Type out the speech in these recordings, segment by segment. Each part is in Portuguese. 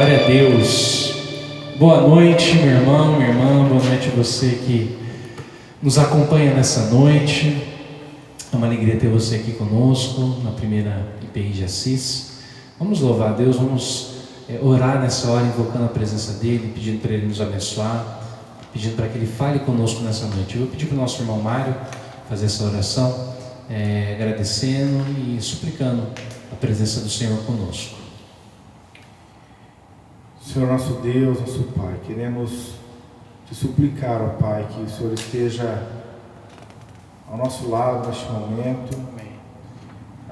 Glória a Deus. Boa noite, meu irmão, minha irmã. Boa noite a você que nos acompanha nessa noite. É uma alegria ter você aqui conosco na primeira IPI de Assis. Vamos louvar a Deus, vamos orar nessa hora, invocando a presença dEle, pedindo para Ele nos abençoar, pedindo para que Ele fale conosco nessa noite. Eu vou pedir para o nosso irmão Mário fazer essa oração, agradecendo e suplicando a presença do Senhor conosco. Senhor nosso Deus, nosso Pai, queremos te suplicar, ó Pai, que o Senhor esteja ao nosso lado neste momento,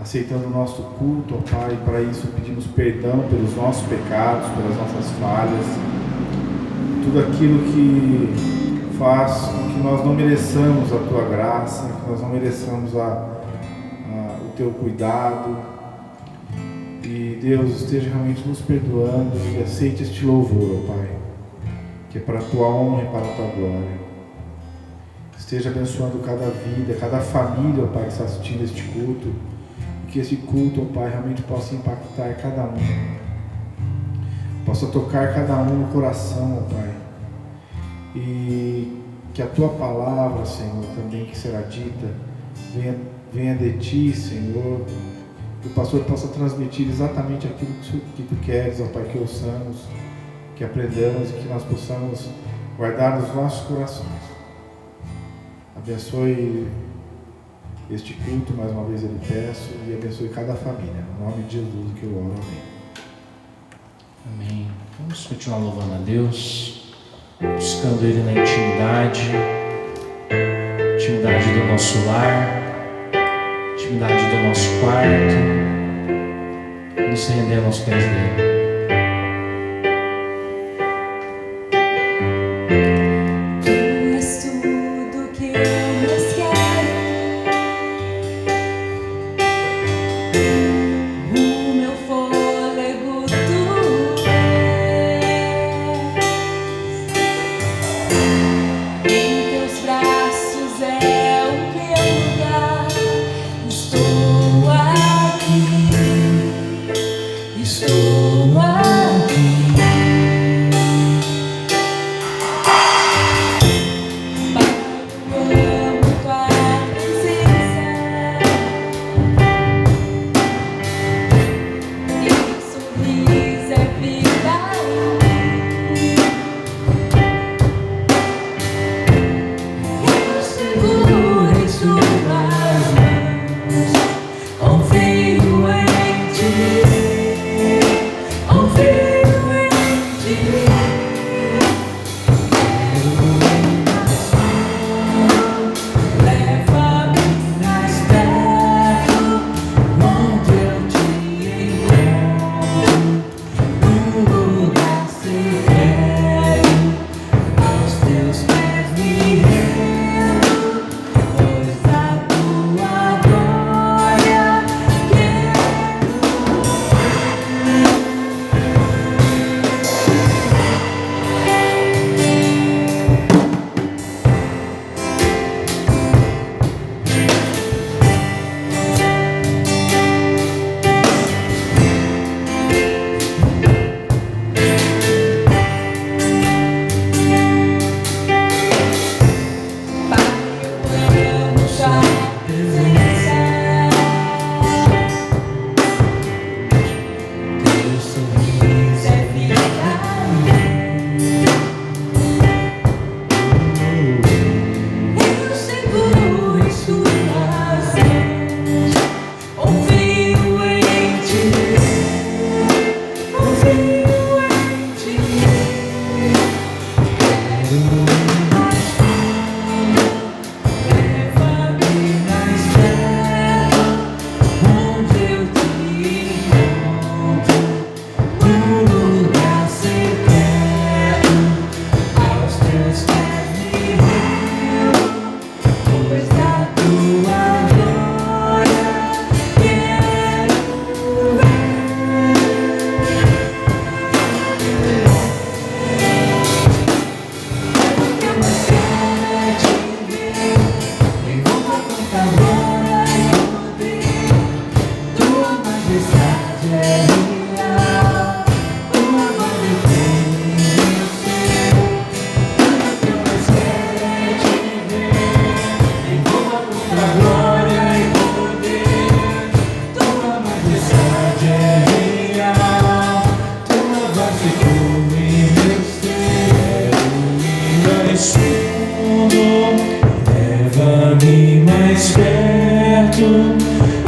aceitando o nosso culto, ó Pai. Para isso pedimos perdão pelos nossos pecados, pelas nossas falhas, tudo aquilo que faz com que nós não mereçamos a Tua graça, que nós não mereçamos o Teu cuidado. E Deus esteja realmente nos perdoando e aceite este louvor, ó Pai, que é para a Tua honra e para a Tua glória. Esteja abençoando cada vida, cada família, ó Pai, que está assistindo este culto, e que esse culto, ó Pai, realmente possa impactar cada um, possa tocar cada um no coração, ó Pai, e que a Tua palavra, Senhor, também que será dita, venha de Ti, Senhor, que o pastor possa transmitir exatamente aquilo que Tu queres, ó Pai, que ouçamos, que aprendamos e que nós possamos guardar nos nossos corações. Abençoe este culto, mais uma vez eu lhe peço, e abençoe cada família. No nome de Jesus que eu oro, amém. Amém. Vamos continuar louvando a Deus, buscando Ele na intimidade do nosso lar, intimidade do nosso quarto, nos rendendo aos pés dele. Estou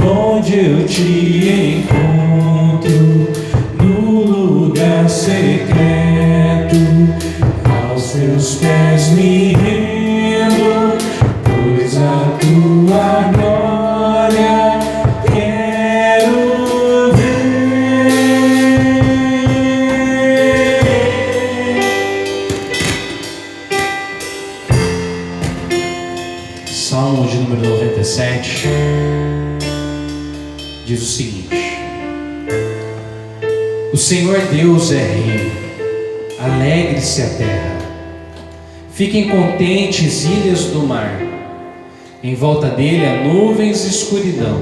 onde eu te encontro, no lugar secreto, aos teus pés me rendo, pois a tua glória quero ver. Salmo de número 97 diz o seguinte: o Senhor Deus é Rei, alegre-se a terra, fiquem contentes ilhas do mar, em volta dele há nuvens e escuridão.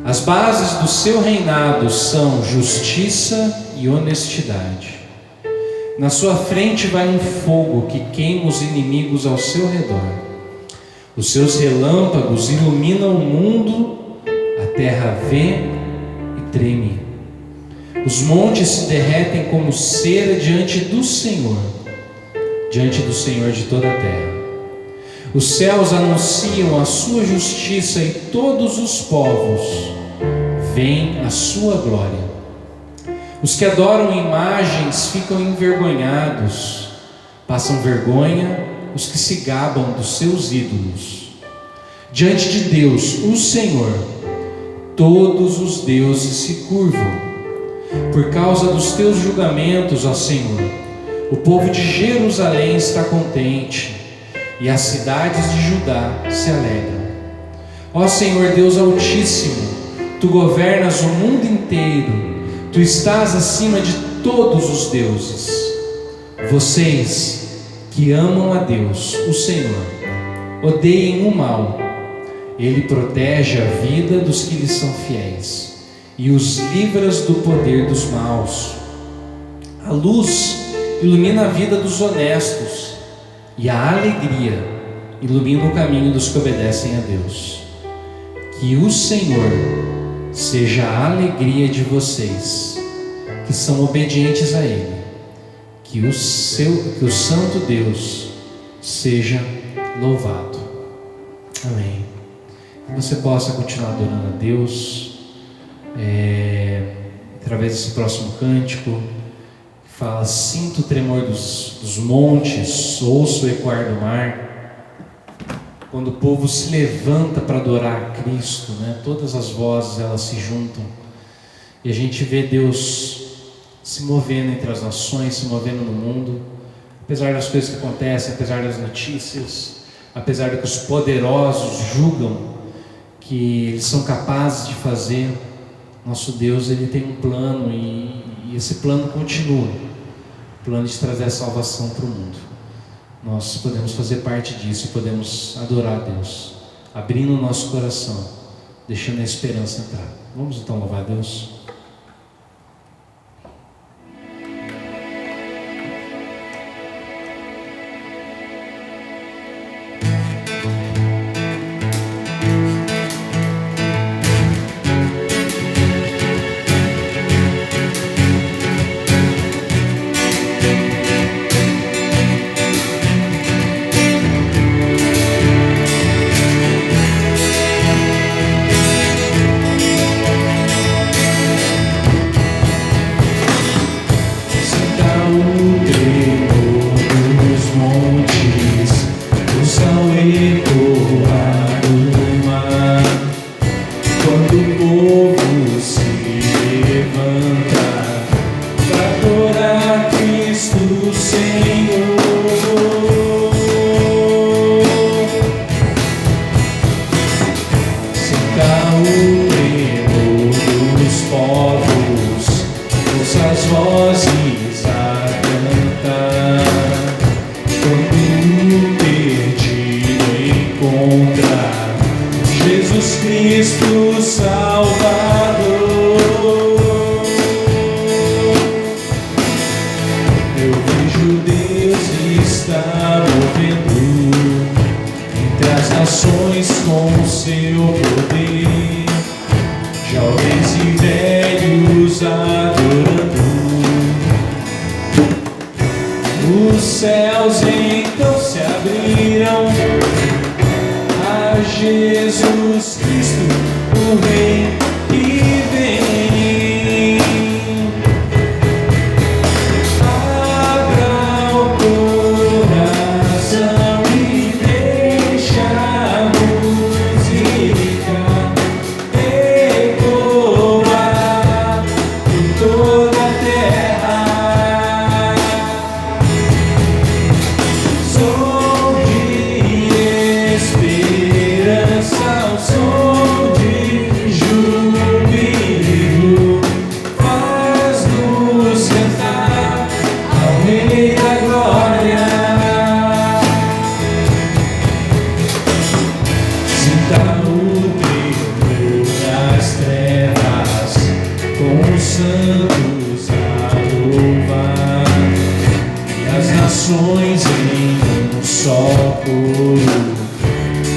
As bases do seu reinado são justiça e honestidade. Na sua frente vai um fogo que queima os inimigos ao seu redor. Os seus relâmpagos iluminam o mundo, a terra vê e treme. Os montes se derretem como cera diante do Senhor de toda a terra. Os céus anunciam a sua justiça e todos os povos veem a sua glória. Os que adoram imagens ficam envergonhados, passam vergonha os que se gabam dos seus ídolos. Diante de Deus, o Senhor, todos os deuses se curvam. Por causa dos teus julgamentos, ó Senhor, o povo de Jerusalém está contente, e as cidades de Judá se alegram. Ó Senhor Deus Altíssimo, tu governas o mundo inteiro, tu estás acima de todos os deuses. Vocês que amam a Deus, o Senhor, odeiem o mal. Ele protege a vida dos que lhe são fiéis e os livras do poder dos maus. A luz ilumina a vida dos honestos e a alegria ilumina o caminho dos que obedecem a Deus. Que o Senhor seja a alegria de vocês que são obedientes a Ele. Que o Santo Deus seja louvado. Amém. Que você possa continuar adorando a Deus através desse próximo cântico que fala: sinto o tremor dos montes, ouço o ecoar do mar. Quando o povo se levanta para adorar a Cristo, né? Todas as vozes elas se juntam e a gente vê Deus se movendo entre as nações, se movendo no mundo, apesar das coisas que acontecem, apesar das notícias, apesar de que os poderosos julgam que eles são capazes de fazer. Nosso Deus, Ele tem um plano e esse plano continua, o plano de trazer a salvação para o mundo. Nós podemos fazer parte disso e podemos adorar a Deus, abrindo o nosso coração, deixando a esperança entrar. Vamos então louvar a Deus. céus então se abriram, a Jesus Cristo, o Rei que vem. Abra o coração e deixa a música ecoar por toda a terra. Som de esperança, o som de júbilo, faz-nos cantar ao Rei da Glória. Sinta o temor das trevas, com os santos a louvar, e as nações em um só coro,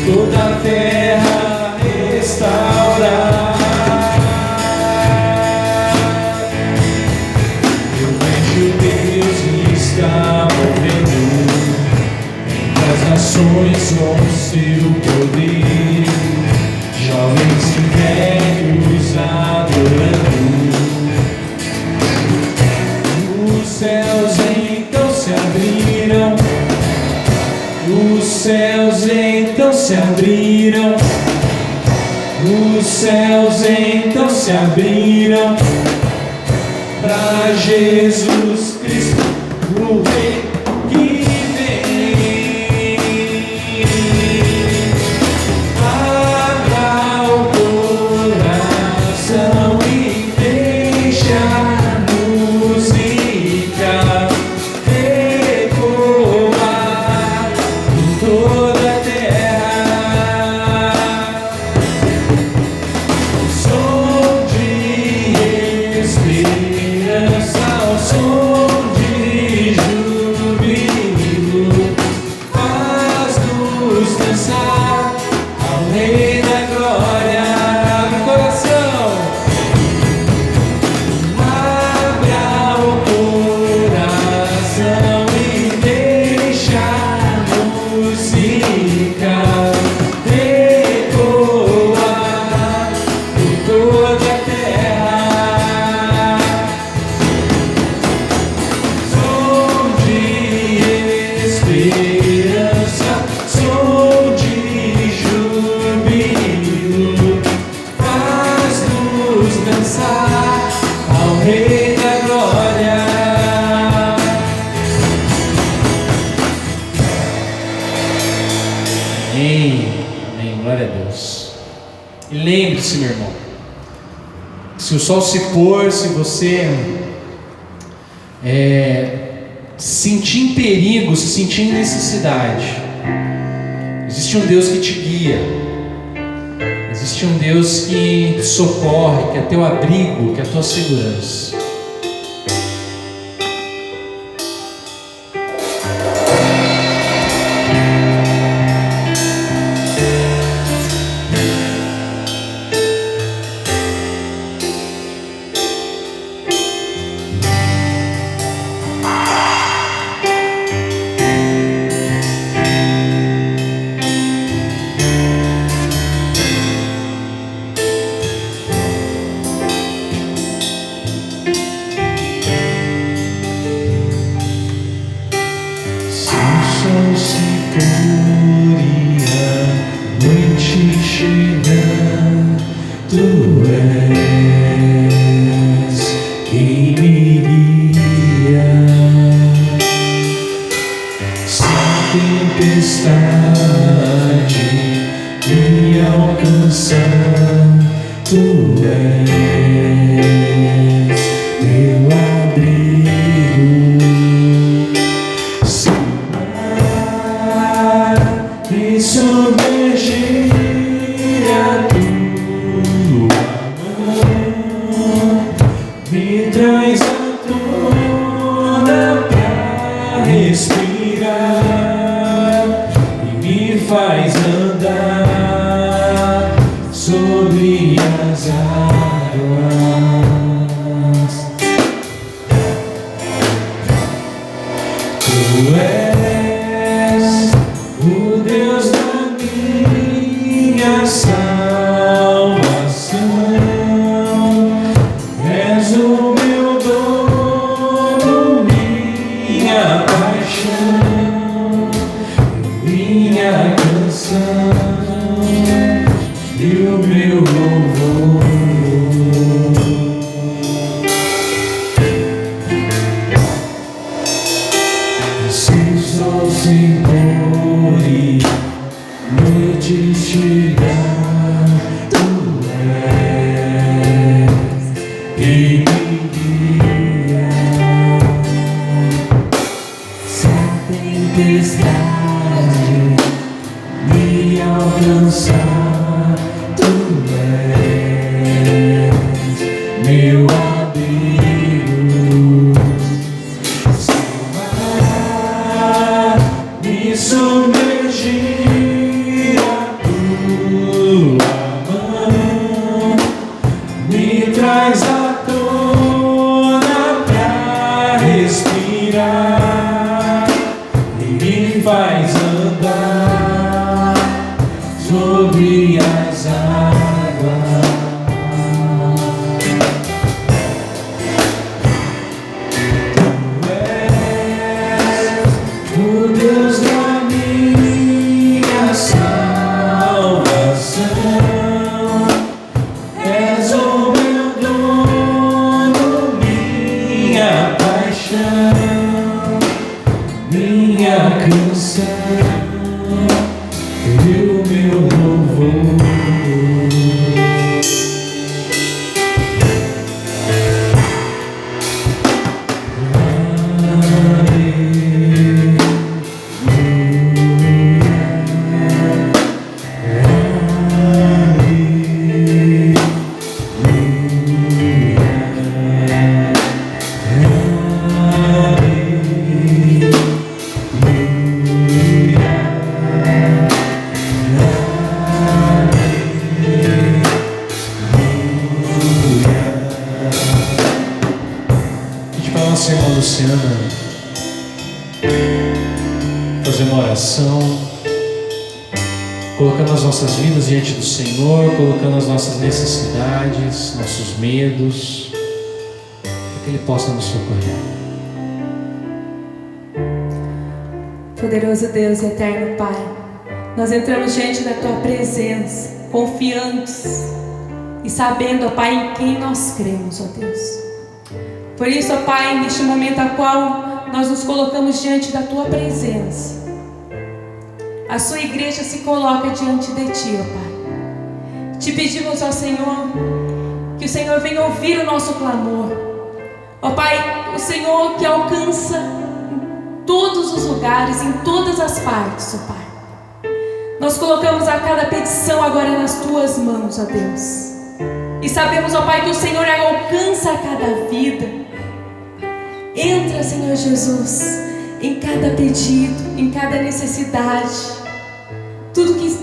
toda a terra restaurar. Eu vejo Deus está movendo entre as nações com o seu poder, jovens e velhos adorando. Os céus então se abriram, os céus então se abriram, os céus então se abriram para Jesus Cristo, o Rei que vem. Abra o coração e deixa a música ecoar por toda a terra. Som de esperança, o som de júbilo, faz-nos dançar ao Rei da Glória. Abre o coração, abra o coração e deixa a música ecoar por toda a terra. Som de esperança, som de júbilo, faz-nos dançar ao Rei da Glória. Amém, amém, glória a Deus. E lembre-se, meu irmão, se o sol se pôr, se você se sentir em perigo, se sentir em necessidade, existe um Deus que te guia, existe um Deus que te socorre, que é teu abrigo, que é a tua segurança. Se o sol se pôr e a noite chegar, tu és quem me guia. Se a tempestade me alcançar, tu és meu abrigo. Se o mar me submergir, a tua mão me traz à tona pra respirar e me faz andar sobre as águas. Tu és o Deus da minha salvação. meu louvor. Se só se pôr e noite chegar, tu és quem me guia. Se a tempestade me alcançar, tu és meu abrigo. Se o mar me submergir, a tua mão me traz à tona pra respirar e me faz andar sobre as águas. Tu és o Deus da minha salvação, és o meu dono, minha paixão, minha canção e o meu louvor. Nossa irmã Luciana fazer uma oração, colocando as nossas vidas diante do Senhor, colocando as nossas necessidades, nossos medos, para que Ele possa nos socorrer. Poderoso Deus e eterno Pai, nós entramos diante da Tua presença, confiantes e sabendo, ó Pai, em quem nós cremos, ó Deus. Por isso, ó Pai, neste momento a qual nós nos colocamos diante da Tua presença, a Sua igreja se coloca diante de Ti, ó Pai. Te pedimos, ó Senhor, que o Senhor venha ouvir o nosso clamor. Ó Pai, o Senhor que alcança em todos os lugares, em todas as partes, ó Pai. Nós colocamos a cada petição agora nas Tuas mãos, ó Deus. E sabemos, ó Pai, que o Senhor alcança a cada vida. Entra, Senhor Jesus, em cada pedido, em cada necessidade, tudo que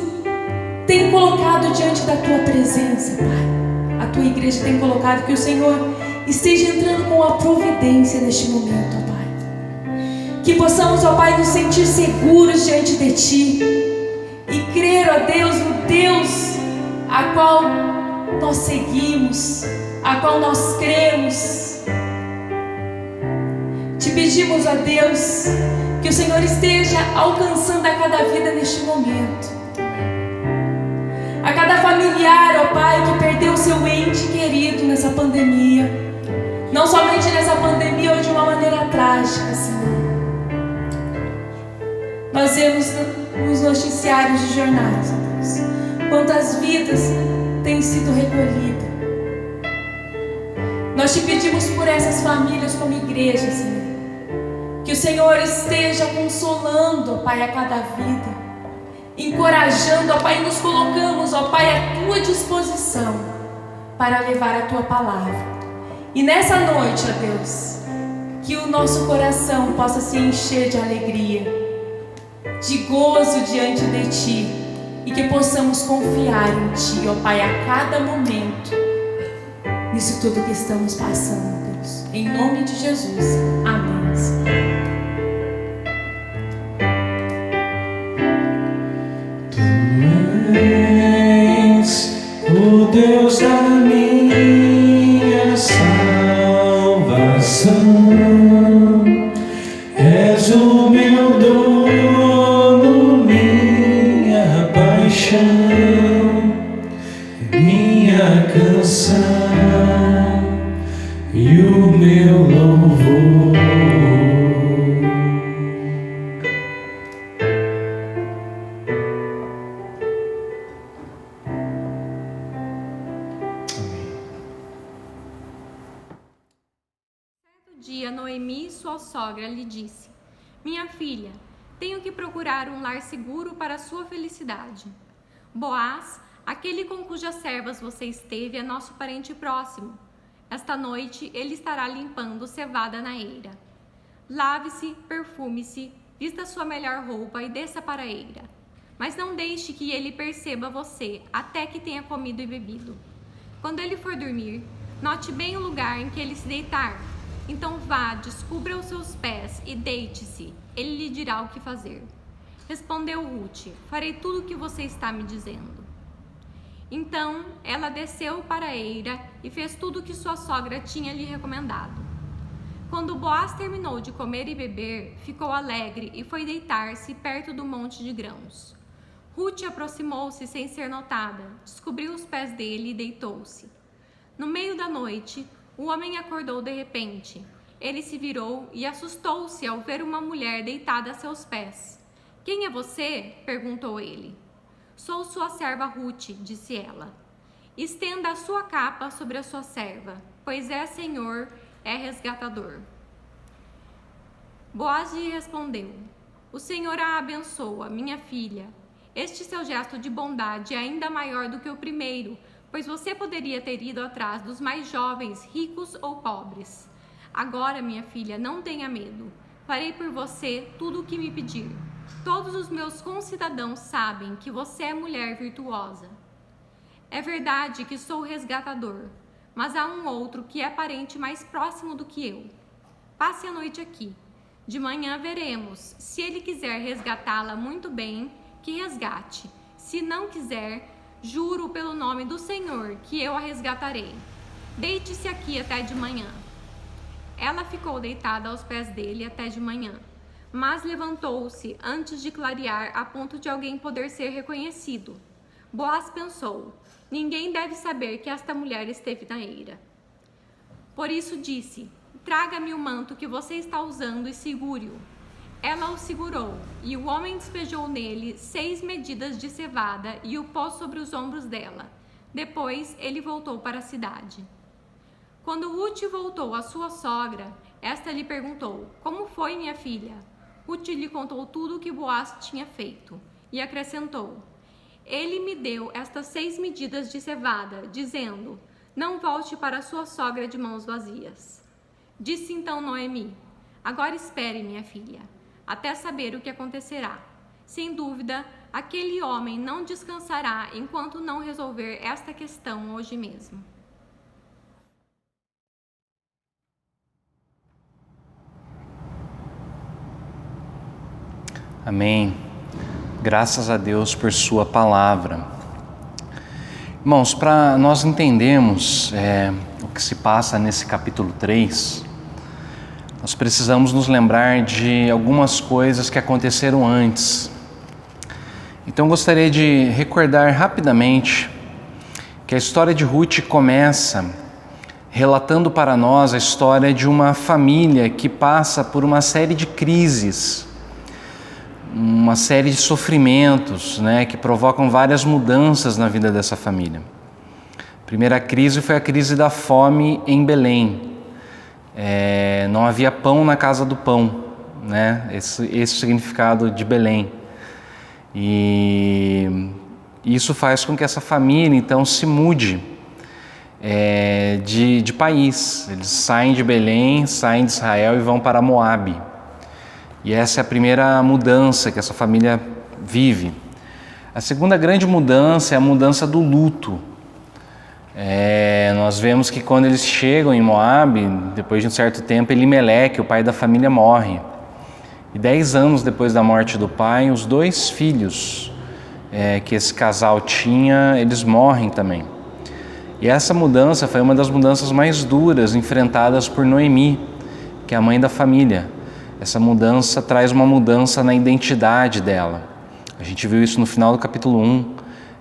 tem colocado diante da Tua presença, Pai. A Tua igreja tem colocado, que o Senhor esteja entrando com a providência neste momento, ó Pai. Que possamos, ó Pai, nos sentir seguros diante de Ti e crer, ó Deus, no Deus a qual nós seguimos, a qual nós cremos. Te pedimos, ó Deus, que o Senhor esteja alcançando a cada vida neste momento. A cada familiar, ó Pai, que perdeu seu ente querido nessa pandemia. Não somente nessa pandemia, ou de uma maneira trágica, Senhor. Nós vemos nos noticiários de jornais, ó Deus, quantas vidas têm sido recolhidas. Nós te pedimos por essas famílias como igreja, Senhor. Que o Senhor esteja consolando, ó Pai, a cada vida, encorajando, ó Pai, e nos colocamos, ó Pai, à Tua disposição para levar a Tua palavra. E nessa noite, ó Deus, que o nosso coração possa se encher de alegria, de gozo diante de Ti, e que possamos confiar em Ti, ó Pai, a cada momento, nisso tudo que estamos passando, Deus. Em nome de Jesus. Amém. Tu és o Deus da minha salvação, és o meu dono, minha paixão, minha minha canção e o meu louvor. Certo dia, Noemi, sua sogra, lhe disse: Minha filha, tenho que procurar um lar seguro para sua felicidade. Boaz, aquele com cujas servas você esteve, é nosso parente próximo. Esta noite ele estará limpando cevada na eira. Lave-se, perfume-se, vista sua melhor roupa e desça para a eira. Mas não deixe que ele perceba você até que tenha comido e bebido. Quando ele for dormir, note bem o lugar em que ele se deitar. Então vá, descubra os seus pés e deite-se. Ele lhe dirá o que fazer. Respondeu Ruth: farei tudo o que você está me dizendo. Então ela desceu para a eira e fez tudo o que sua sogra tinha lhe recomendado. Quando Boaz terminou de comer e beber, ficou alegre e foi deitar-se perto do monte de grãos. Ruth aproximou-se sem ser notada, descobriu os pés dele e deitou-se. No meio da noite, o homem acordou de repente. Ele se virou e assustou-se ao ver uma mulher deitada a seus pés. Quem é você? Perguntou ele. Sou sua serva Ruth, disse ela. Estenda a sua capa sobre a sua serva, pois Senhor é resgatador. Boaz lhe respondeu: O Senhor a abençoa, minha filha. Este seu gesto de bondade é ainda maior do que o primeiro, pois você poderia ter ido atrás dos mais jovens, ricos ou pobres. Agora, minha filha, não tenha medo. Farei por você tudo o que me pedir. Todos os meus concidadãos sabem que você é mulher virtuosa. É verdade que sou resgatador, mas há um outro que é parente mais próximo do que eu. Passe a noite aqui. De manhã veremos. Se ele quiser resgatá-la muito bem, que resgate. Se não quiser, juro pelo nome do Senhor que eu a resgatarei. Deite-se aqui até de manhã. Ela ficou deitada aos pés dele até de manhã, mas levantou-se antes de clarear a ponto de alguém poder ser reconhecido. Boaz pensou: ninguém deve saber que esta mulher esteve na eira. Por isso disse: traga-me o manto que você está usando e segure-o. Ela o segurou, e o homem despejou nele 6 medidas de cevada e o pôs sobre os ombros dela. Depois ele voltou para a cidade. Quando Ruth voltou à sua sogra, esta lhe perguntou: como foi, minha filha? Ruth lhe contou tudo o que Boaz tinha feito, e acrescentou: ele me deu estas 6 medidas de cevada, dizendo: não volte para sua sogra de mãos vazias. Disse então Noemi: agora espere, minha filha, até saber o que acontecerá. Sem dúvida, aquele homem não descansará enquanto não resolver esta questão hoje mesmo. Amém. Graças a Deus por sua palavra. Irmãos, para nós entendermos o que se passa nesse capítulo 3, nós precisamos nos lembrar de algumas coisas que aconteceram antes. Então gostaria de recordar rapidamente que a história de Ruth começa relatando para nós a história de uma família que passa por uma série de crises, uma série de sofrimentos, que provocam várias mudanças na vida dessa família. A primeira crise foi a crise da fome em Belém. Não havia pão na casa do pão, esse é o significado de Belém. E isso faz com que essa família então se mude de país. Eles saem de Belém, saem de Israel e vão para Moabe. E essa é a primeira mudança que essa família vive. A segunda grande mudança é a mudança do luto. Nós vemos que quando eles chegam em Moabe, depois de um certo tempo, Elimeleque, o pai da família, morre. E 10 anos depois da morte do pai, os 2 filhos que esse casal tinha, eles morrem também. E essa mudança foi uma das mudanças mais duras enfrentadas por Noemi, que é a mãe da família. Essa mudança traz uma mudança na identidade dela. A gente viu isso no final do capítulo 1.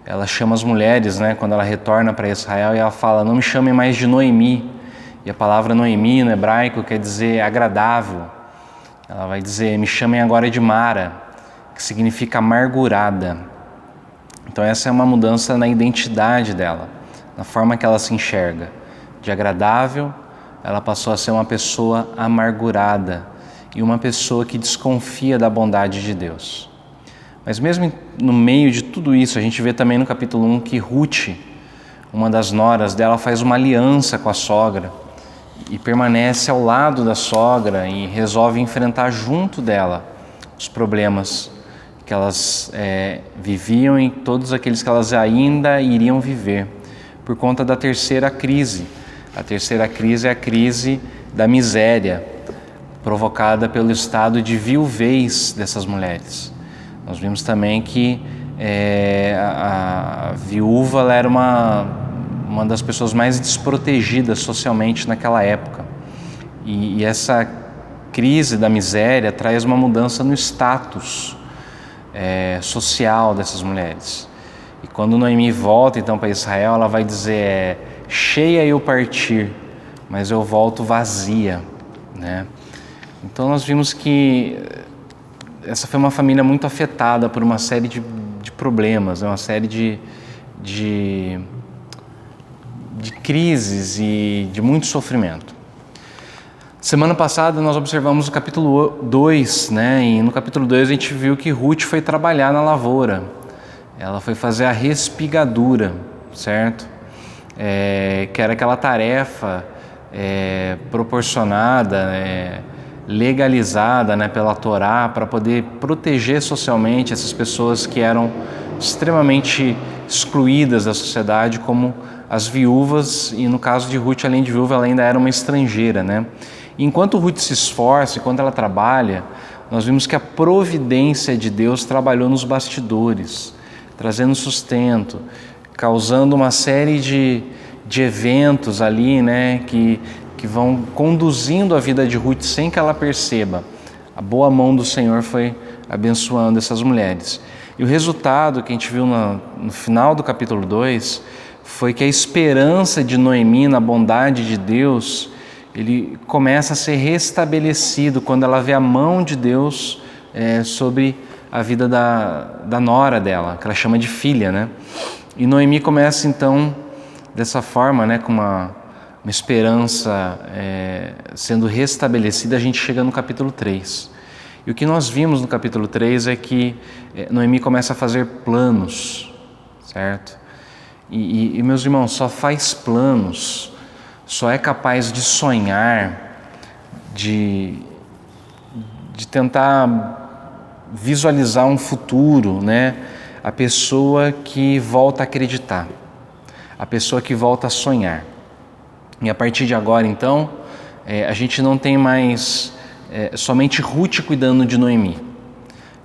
ela chama as mulheres, né, quando ela retorna para Israel, e ela fala: não me chamem mais de Noemi. E a palavra Noemi no hebraico quer dizer agradável. Ela vai dizer: me chamem agora de Mara, que significa amargurada. Então essa é uma mudança na identidade dela, na forma que ela se enxerga. De agradável, ela passou a ser uma pessoa amargurada e uma pessoa que desconfia da bondade de Deus. Mas mesmo no meio de tudo isso, a gente vê também no capítulo 1 que Ruth, uma das noras dela, faz uma aliança com a sogra e permanece ao lado da sogra e resolve enfrentar junto dela os problemas que elas viviam e todos aqueles que elas ainda iriam viver por conta da terceira crise. A terceira crise é a crise da miséria, provocada pelo estado de viuvez dessas mulheres. Nós vimos também que a viúva ela era uma das pessoas mais desprotegidas socialmente naquela época. E essa crise da miséria traz uma mudança no status social dessas mulheres. E quando Noemi volta então para Israel, ela vai dizer: cheia eu partir, mas eu volto vazia, né? Então nós vimos que essa foi uma família muito afetada por uma série de problemas, uma série de crises e de muito sofrimento. Semana passada nós observamos o capítulo 2, né? E no capítulo 2 a gente viu que Ruth foi trabalhar na lavoura. Ela foi fazer a respigadura, certo? Que era aquela tarefa proporcionada, legalizada, né, pela Torá, para poder proteger socialmente essas pessoas que eram extremamente excluídas da sociedade, como as viúvas, e no caso de Ruth, além de viúva, ela ainda era uma estrangeira, né? E enquanto Ruth se esforça, enquanto ela trabalha, nós vimos que a providência de Deus trabalhou nos bastidores, trazendo sustento, causando uma série de eventos ali, né, que vão conduzindo a vida de Ruth sem que ela perceba. A boa mão do Senhor foi abençoando essas mulheres. E o resultado que a gente viu no final do capítulo 2 foi que a esperança de Noemi na bondade de Deus, ele começa a ser restabelecido quando ela vê a mão de Deus sobre a vida da nora dela, que ela chama de filha, né? E Noemi começa então dessa forma, né, com uma esperança sendo restabelecida. A gente chega no capítulo 3. E o que nós vimos no capítulo 3 é que Noemi começa a fazer planos, certo? E meus irmãos, só faz planos, só é capaz de sonhar, de tentar visualizar um futuro, né? A pessoa que volta a acreditar, a pessoa que volta a sonhar. E a partir de agora, então, a gente não tem mais somente Ruth cuidando de Noemi.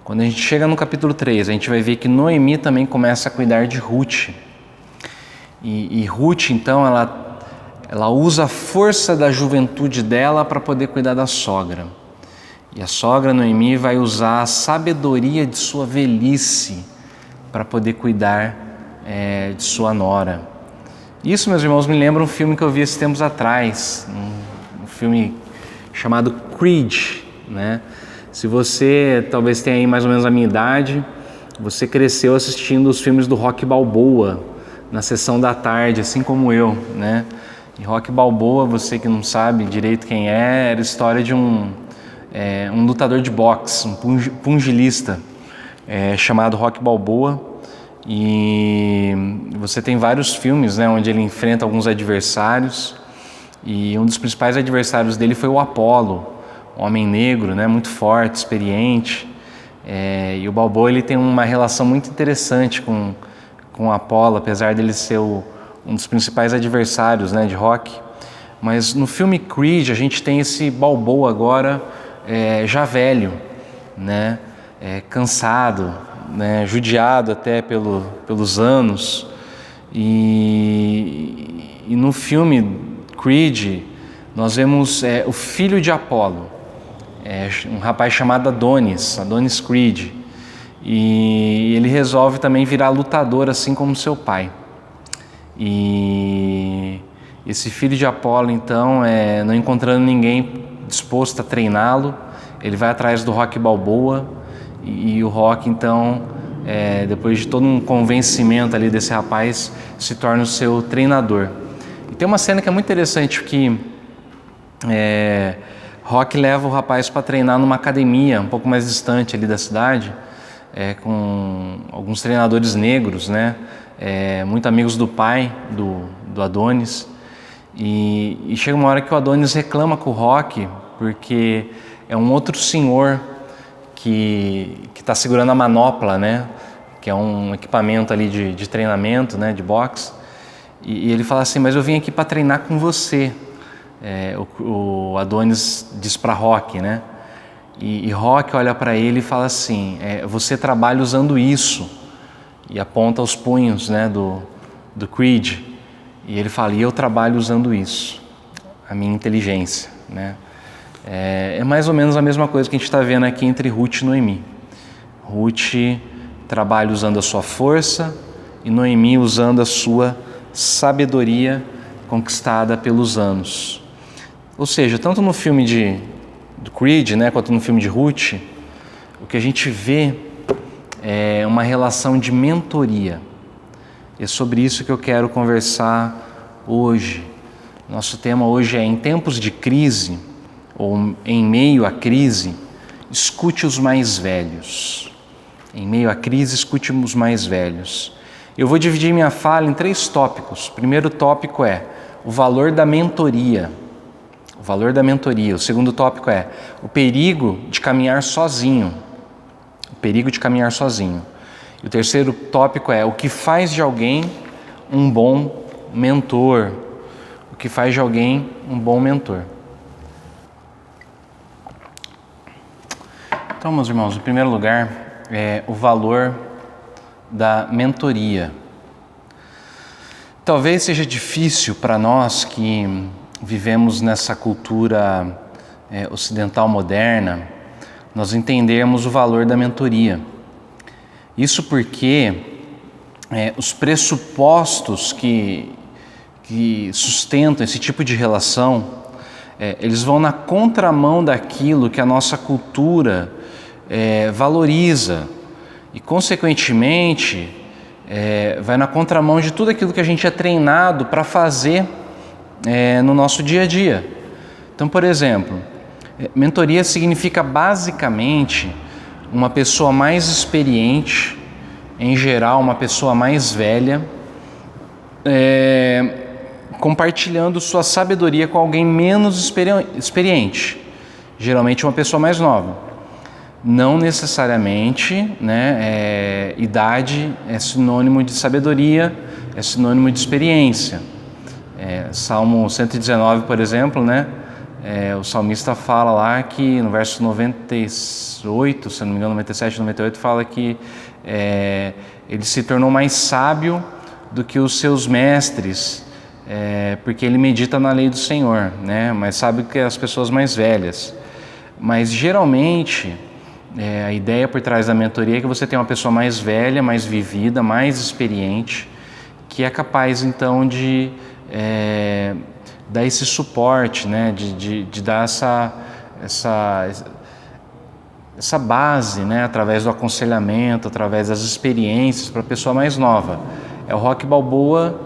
Quando a gente chega no capítulo 3, a gente vai ver que Noemi também começa a cuidar de Ruth. E Ruth, então, ela usa a força da juventude dela para poder cuidar da sogra. E a sogra Noemi vai usar a sabedoria de sua velhice para poder cuidar de sua nora. Isso, meus irmãos, me lembra um filme que eu vi esses tempos atrás, um filme chamado Creed, né? Se você talvez tenha aí mais ou menos a minha idade, você cresceu assistindo os filmes do Rocky Balboa na sessão da tarde, assim como eu, né? E Rocky Balboa, você que não sabe direito quem era a história de um lutador de boxe, um pugilista chamado Rocky Balboa. E você tem vários filmes, né, onde ele enfrenta alguns adversários, e um dos principais adversários dele foi o Apolo, um homem negro, né, muito forte, experiente, e o Balboa ele tem uma relação muito interessante com o Apolo, apesar dele ser um dos principais adversários, né, de Rocky. Mas no filme Creed a gente tem esse Balboa agora já velho, né, cansado, né, judiado até pelos anos, e no filme Creed nós vemos o filho de Apolo, um rapaz chamado Adonis Creed, e ele resolve também virar lutador, assim como seu pai. E esse filho de Apolo, então, não encontrando ninguém disposto a treiná-lo, ele vai atrás do Rocky Balboa, e o Rocky, então, depois de todo um convencimento ali desse rapaz, se torna o seu treinador. E tem uma cena que é muito interessante, que Rocky leva o rapaz para treinar numa academia um pouco mais distante ali da cidade, com alguns treinadores negros, né? Muito amigos do pai, do Adonis. E chega uma hora que o Adonis reclama com o Rocky, porque é um outro senhor que está segurando a manopla, né? Que é um equipamento ali de treinamento, né? De boxe. E ele fala assim: mas eu vim aqui para treinar com você. O Adonis diz para Rocky, né? E Rocky olha para ele e fala assim: você trabalha usando isso. E aponta os punhos, né, do Creed. E ele fala: e eu trabalho usando isso, a minha inteligência, né? É mais ou menos a mesma coisa que a gente está vendo aqui entre Ruth e Noemi. Ruth trabalha usando a sua força e Noemi usando a sua sabedoria conquistada pelos anos. Ou seja, tanto no filme do Creed, né, quanto no filme de Ruth, o que a gente vê é uma relação de mentoria. E é sobre isso que eu quero conversar hoje. Nosso tema hoje é: em tempos de crise, ou em meio à crise, escute os mais velhos. Em meio à crise, escute os mais velhos. Eu vou dividir minha fala em 3 tópicos. O primeiro tópico é o valor da mentoria. O valor da mentoria. O segundo tópico é o perigo de caminhar sozinho. O perigo de caminhar sozinho. E o terceiro tópico é o que faz de alguém um bom mentor. O que faz de alguém um bom mentor. Então, meus irmãos, em primeiro lugar, o valor da mentoria. Talvez seja difícil para nós que vivemos nessa cultura ocidental moderna, nós entendermos o valor da mentoria. Isso porque os pressupostos que sustentam esse tipo de relação, eles vão na contramão daquilo que a nossa cultura valoriza e, consequentemente, vai na contramão de tudo aquilo que a gente é treinado para fazer no nosso dia a dia. Então, por exemplo, mentoria significa basicamente uma pessoa mais experiente, em geral uma pessoa mais velha, compartilhando sua sabedoria com alguém menos experiente, geralmente uma pessoa mais nova. Não necessariamente, né, idade é sinônimo de sabedoria, é sinônimo de experiência. Salmo 119, por exemplo, né, o salmista fala lá que no verso 98, se não me engano, 97, 98, fala que ele se tornou mais sábio do que os seus mestres, porque ele medita na lei do Senhor, né, mais sábio que as pessoas mais velhas. Mas geralmente a ideia por trás da mentoria é que você tem uma pessoa mais velha, mais vivida, mais experiente, que é capaz então de dar esse suporte, né? de dar essa base, né? Através do aconselhamento, através das experiências para a pessoa mais nova. É o Rocky Balboa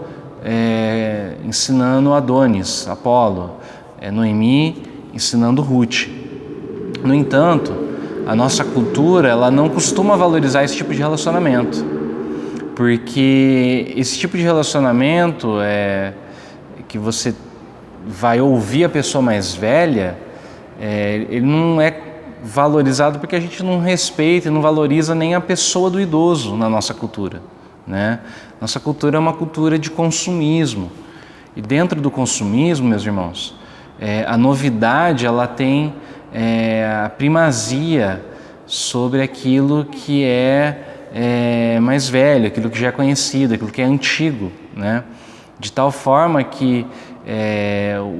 ensinando Adonis, Apolo, Noemi ensinando Ruth. No entanto, a nossa cultura ela não costuma valorizar esse tipo de relacionamento, porque esse tipo de relacionamento que você vai ouvir a pessoa mais velha, ele não é valorizado porque a gente não respeita e não valoriza nem a pessoa do idoso na nossa cultura, né? Nossa cultura é uma cultura de consumismo, e dentro do consumismo, meus irmãos, a novidade ela tem a primazia sobre aquilo que é mais velho, aquilo que já é conhecido, aquilo que é antigo, né? De tal forma que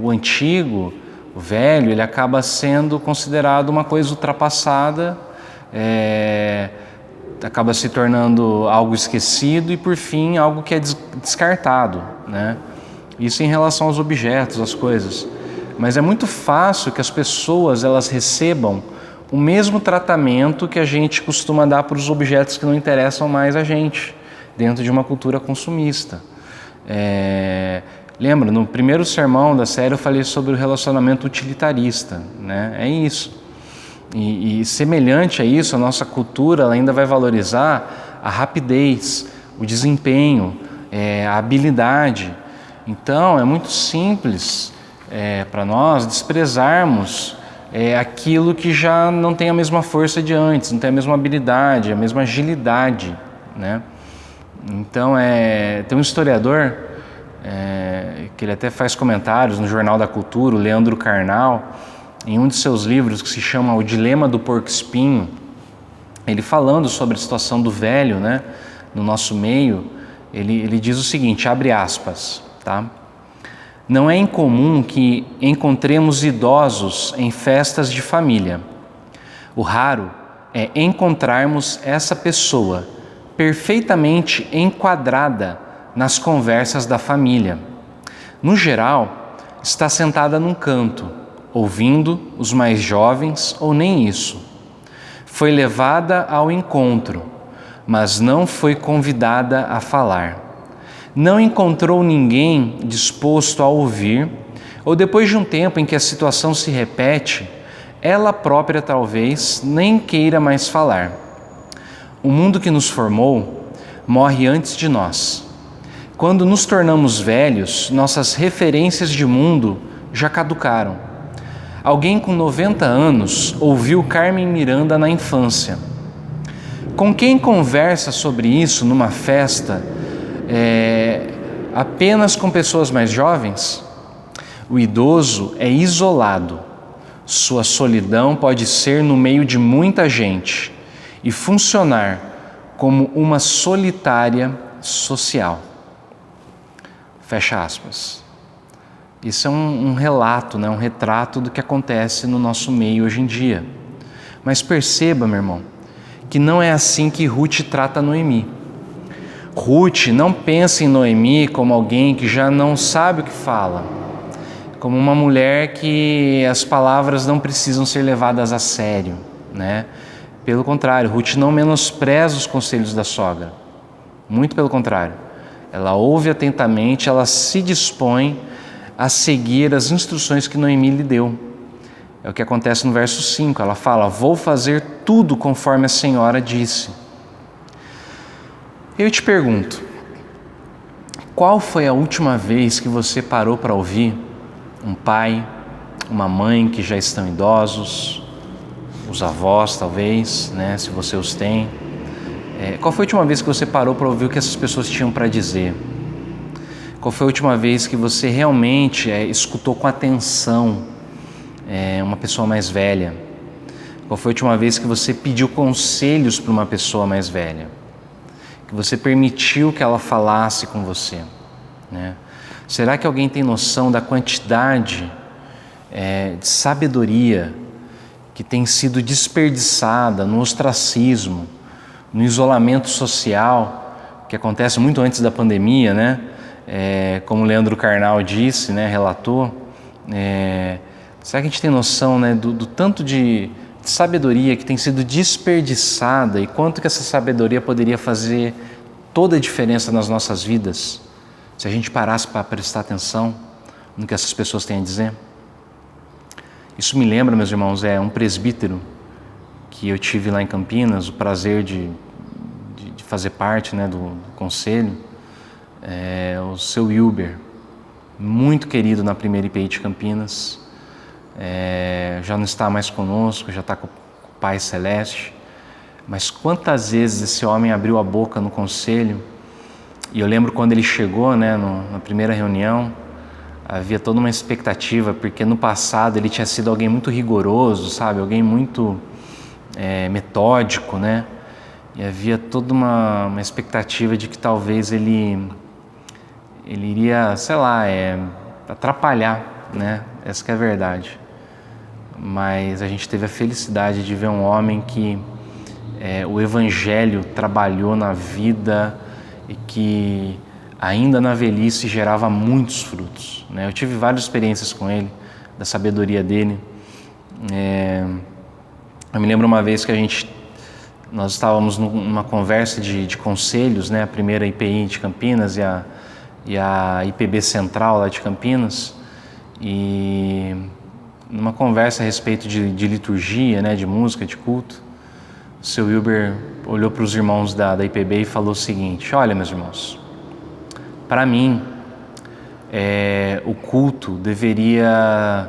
o antigo, o velho, ele acaba sendo considerado uma coisa ultrapassada, acaba se tornando algo esquecido e, por fim, algo que é descartado, né? Isso em relação aos objetos, às coisas. Mas é muito fácil que as pessoas elas recebam o mesmo tratamento que a gente costuma dar para os objetos que não interessam mais a gente, dentro de uma cultura consumista. Lembra, no primeiro sermão da série eu falei sobre o relacionamento utilitarista, né? É isso. E semelhante a isso, a nossa cultura ela ainda vai valorizar a rapidez, o desempenho, a habilidade. Então, é muito simples para nós desprezarmos aquilo que já não tem a mesma força de antes, não tem a mesma habilidade, a mesma agilidade, né? Então, tem um historiador que ele até faz comentários no Jornal da Cultura, o Leandro Carnal, em um de seus livros que se chama O Dilema do Porco-Espinho, ele falando sobre a situação do velho, né, no nosso meio, ele diz o seguinte, abre aspas, tá? Não é incomum que encontremos idosos em festas de família. O raro é encontrarmos essa pessoa perfeitamente enquadrada nas conversas da família. No geral, está sentada num canto, ouvindo os mais jovens ou nem isso. Foi levada ao encontro, mas não foi convidada a falar. Não encontrou ninguém disposto a ouvir, ou depois de um tempo em que a situação se repete, ela própria talvez nem queira mais falar. O mundo que nos formou morre antes de nós. Quando nos tornamos velhos, nossas referências de mundo já caducaram. Alguém com 90 anos ouviu Carmen Miranda na infância. Com quem conversa sobre isso numa festa apenas com pessoas mais jovens? O idoso é isolado. Sua solidão pode ser no meio de muita gente e funcionar como uma solitária social. Fecha aspas. Isso é um relato, né? Um retrato do que acontece no nosso meio hoje em dia. Mas perceba, meu irmão, que não é assim que Ruth trata Noemi. Ruth não pensa em Noemi como alguém que já não sabe o que fala, como uma mulher que as palavras não precisam ser levadas a sério, né? Pelo contrário, Ruth não menospreza os conselhos da sogra. Muito pelo contrário. Ela ouve atentamente, ela se dispõe a seguir as instruções que Noemi lhe deu. É o que acontece no verso 5, ela fala, vou fazer tudo conforme a senhora disse. Eu te pergunto, qual foi a última vez que você parou para ouvir um pai, uma mãe que já estão idosos, os avós talvez, né, se você os tem? Qual foi a última vez que você parou para ouvir o que essas pessoas tinham para dizer? Qual foi a última vez que você realmente escutou com atenção uma pessoa mais velha? Qual foi a última vez que você pediu conselhos para uma pessoa mais velha? Que você permitiu que ela falasse com você, né? Será que alguém tem noção da quantidade de sabedoria que tem sido desperdiçada no ostracismo, no isolamento social, que acontece muito antes da pandemia, né? Como o Leandro Carnal disse, né, relatou, será que a gente tem noção, né, do tanto de sabedoria que tem sido desperdiçada e quanto que essa sabedoria poderia fazer toda a diferença nas nossas vidas se a gente parasse para prestar atenção no que essas pessoas têm a dizer? Isso me lembra, meus irmãos, um presbítero que eu tive lá em Campinas, o prazer de fazer parte, né, do conselho, o seu Wilber, muito querido na primeira IPI de Campinas, já não está mais conosco, já está com o Pai Celeste, mas quantas vezes esse homem abriu a boca no conselho, e eu lembro quando ele chegou, né, na primeira reunião, havia toda uma expectativa, porque no passado ele tinha sido alguém muito rigoroso, sabe, alguém muito metódico, né, e havia toda uma expectativa de que talvez ele iria, sei lá, atrapalhar, né, essa que é a verdade. Mas a gente teve a felicidade de ver um homem que o Evangelho trabalhou na vida e que ainda na velhice gerava muitos frutos, né? Eu tive várias experiências com ele, da sabedoria dele. Eu me lembro uma vez que nós estávamos numa conversa de conselhos, né? A primeira IPI de Campinas e a IPB Central lá de Campinas, e numa conversa a respeito de liturgia, né? De música, de culto, o seu Wilber olhou para os irmãos da IPB e falou o seguinte: olha, meus irmãos, para mim, o culto deveria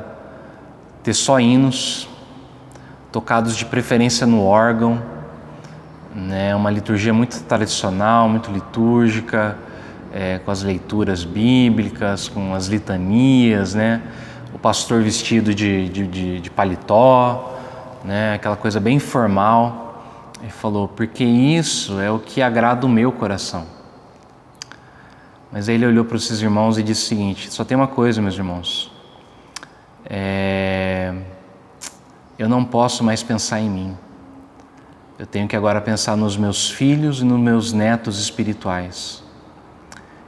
ter só hinos, tocados de preferência no órgão, né? Uma liturgia muito tradicional, muito litúrgica, com as leituras bíblicas, com as litanias, né? O pastor vestido de paletó, né? Aquela coisa bem formal. Ele falou, porque isso é o que agrada o meu coração. Mas aí ele olhou para esses irmãos e disse o seguinte: só tem uma coisa, meus irmãos, eu não posso mais pensar em mim. Eu tenho que agora pensar nos meus filhos e nos meus netos espirituais.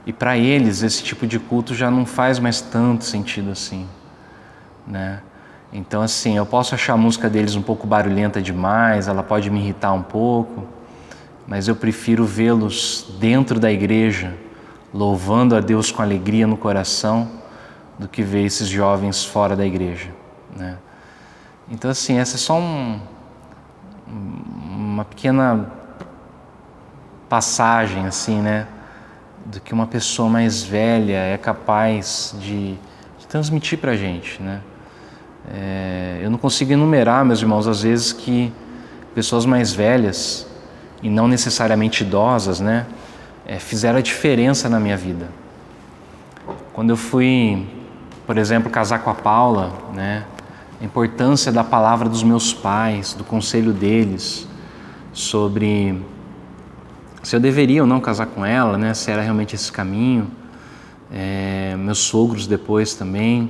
E para eles esse tipo de culto já não faz mais tanto sentido assim, né? Então assim, eu posso achar a música deles um pouco barulhenta demais, ela pode me irritar um pouco, mas eu prefiro vê-los dentro da igreja, louvando a Deus com alegria no coração, do que ver esses jovens fora da igreja, né? Então assim, essa é só uma pequena passagem assim, né, do que uma pessoa mais velha é capaz de transmitir para a gente, né? Eu não consigo enumerar, meus irmãos, às vezes que pessoas mais velhas, e não necessariamente idosas, né, fizeram a diferença na minha vida. Quando eu fui, por exemplo, casar com a Paula, né, a importância da palavra dos meus pais, do conselho deles, sobre se eu deveria ou não casar com ela, né, se era realmente esse caminho. Meus sogros depois também.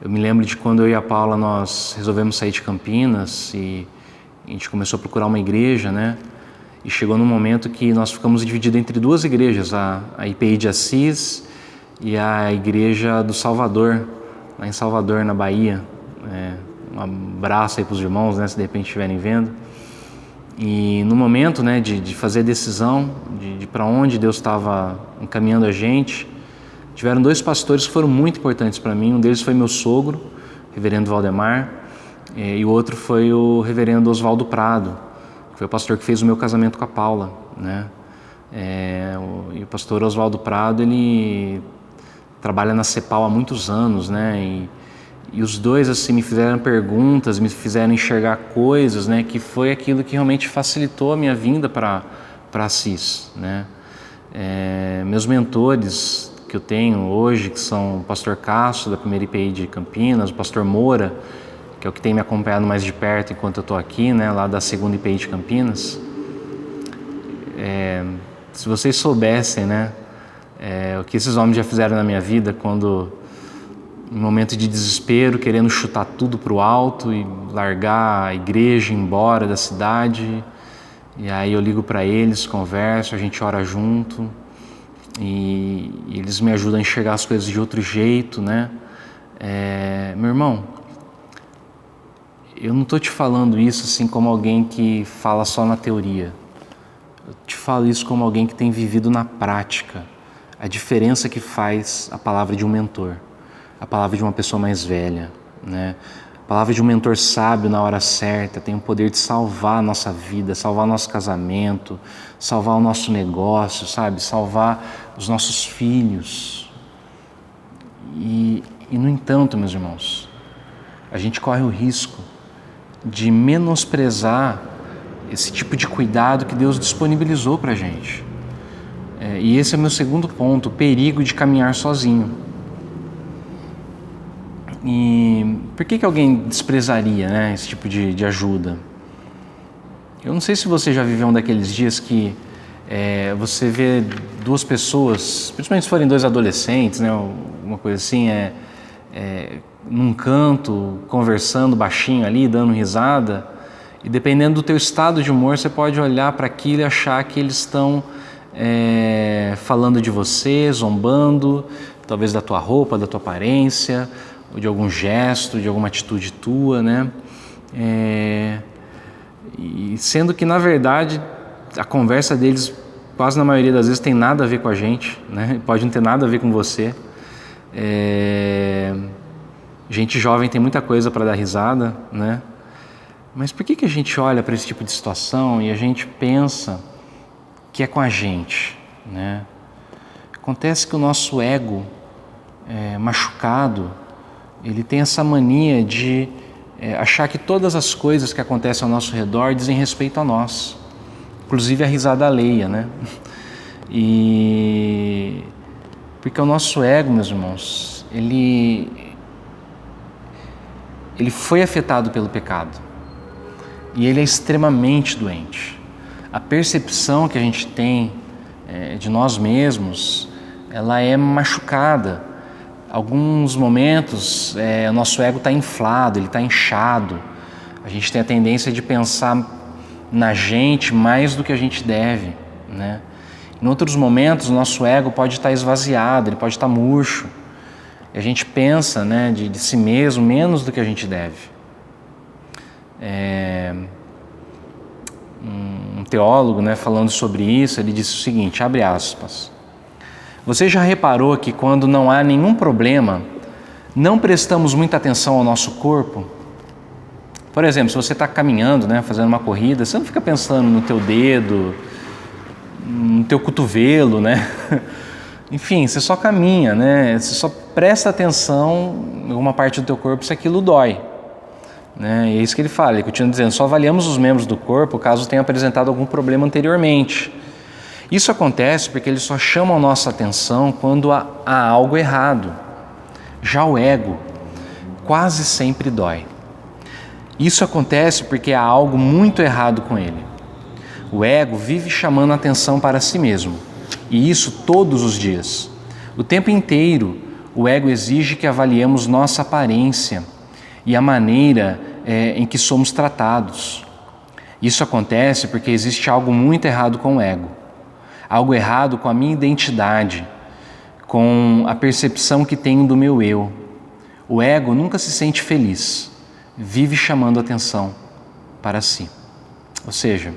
Eu me lembro de quando eu e a Paula, nós resolvemos sair de Campinas e a gente começou a procurar uma igreja, né? E chegou num momento que nós ficamos divididos entre duas igrejas, a IPI de Assis e a Igreja do Salvador, lá em Salvador, na Bahia. Um abraço aí para os irmãos, né, se de repente estiverem vendo. E no momento, né, de fazer a decisão de para onde Deus estava encaminhando a gente, tiveram dois pastores que foram muito importantes para mim. Um deles foi meu sogro, reverendo Valdemar, e o outro foi o reverendo Oswaldo Prado, que foi o pastor que fez o meu casamento com a Paula, né? E o pastor Oswaldo Prado, ele trabalha na CEPAL há muitos anos, né? E os dois assim me fizeram perguntas, me fizeram enxergar coisas, né? Que foi aquilo que realmente facilitou a minha vinda para Assis, né? Meus mentores que eu tenho hoje, que são o pastor Cássio, da primeira IPI de Campinas, o pastor Moura, que é o que tem me acompanhado mais de perto enquanto eu estou aqui, né, lá da segunda IPI de Campinas. Se vocês soubessem, né, o que esses homens já fizeram na minha vida, quando em momento de desespero, querendo chutar tudo para o alto e largar a igreja, ir embora da cidade, e aí eu ligo para eles, converso, a gente ora junto, e eles me ajudam a enxergar as coisas de outro jeito, né? Meu irmão, eu não estou te falando isso assim como alguém que fala só na teoria. Eu te falo isso como alguém que tem vivido na prática a diferença que faz a palavra de um mentor, a palavra de uma pessoa mais velha, né? A palavra de um mentor sábio na hora certa tem o poder de salvar a nossa vida, salvar o nosso casamento, salvar o nosso negócio, sabe? Salvar os nossos filhos. E no entanto, meus irmãos, a gente corre o risco de menosprezar esse tipo de cuidado que Deus disponibilizou para a gente. E esse é o meu segundo ponto, o perigo de caminhar sozinho. E por que alguém desprezaria, né, esse tipo de ajuda? Eu não sei se você já viveu um daqueles dias que você vê duas pessoas, principalmente se forem dois adolescentes, né, alguma coisa assim, num canto, conversando baixinho ali, dando risada, E dependendo do teu estado de humor, você pode olhar para aquilo e achar que eles estão falando de você, zombando, talvez da tua roupa, da tua aparência, ou de algum gesto, de alguma atitude tua, né? E sendo que, na verdade, a conversa deles, quase na maioria das vezes, tem nada a ver com a gente, né? Pode não ter nada a ver com você. Gente jovem tem muita coisa para dar risada, né? Mas por que a gente olha para esse tipo de situação e a gente pensa que é com a gente, né? Acontece que o nosso ego machucado, ele tem essa mania de achar que todas as coisas que acontecem ao nosso redor dizem respeito a nós, inclusive a risada alheia, né? E porque o nosso ego, meus irmãos, ele foi afetado pelo pecado e ele é extremamente doente. A percepção que a gente tem de nós mesmos, ela é machucada. Alguns momentos o nosso ego está inflado, ele está inchado. A gente tem a tendência de pensar na gente mais do que a gente deve, né? Em outros momentos o nosso ego pode estar esvaziado, ele pode estar murcho. E a gente pensa, né, de si mesmo menos do que a gente deve. Um teólogo, né, falando sobre isso, ele disse o seguinte, abre aspas: você já reparou que quando não há nenhum problema, não prestamos muita atenção ao nosso corpo? Por exemplo, se você está caminhando, né, fazendo uma corrida, você não fica pensando no teu dedo, no teu cotovelo, né? Enfim, você só caminha, né? Você só presta atenção em alguma parte do teu corpo se aquilo dói, né? E é isso que ele fala, ele continua dizendo, só avaliamos os membros do corpo caso tenham apresentado algum problema anteriormente. Isso acontece porque eles só chamam a nossa atenção quando há algo errado. Já o ego quase sempre dói. Isso acontece porque há algo muito errado com ele. O ego vive chamando a atenção para si mesmo, e isso todos os dias. O tempo inteiro, o ego exige que avaliemos nossa aparência e a maneira em que somos tratados. Isso acontece porque existe algo muito errado com o ego. Algo errado com a minha identidade, com a percepção que tenho do meu eu. O ego nunca se sente feliz, vive chamando atenção para si. Ou seja,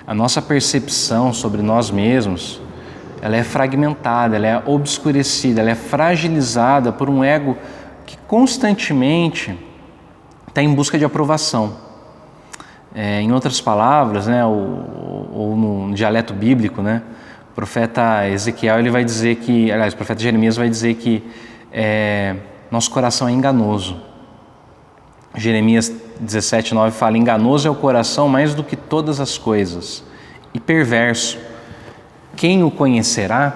a nossa percepção sobre nós mesmos, ela é fragmentada, ela é obscurecida, ela é fragilizada por um ego que constantemente está em busca de aprovação. Em outras palavras, né, ou no dialeto bíblico, né, o profeta Ezequiel ele vai dizer que, aliás, o profeta Jeremias vai dizer que nosso coração é enganoso. Jeremias 17:9 fala, enganoso é o coração mais do que todas as coisas e perverso. Quem o conhecerá?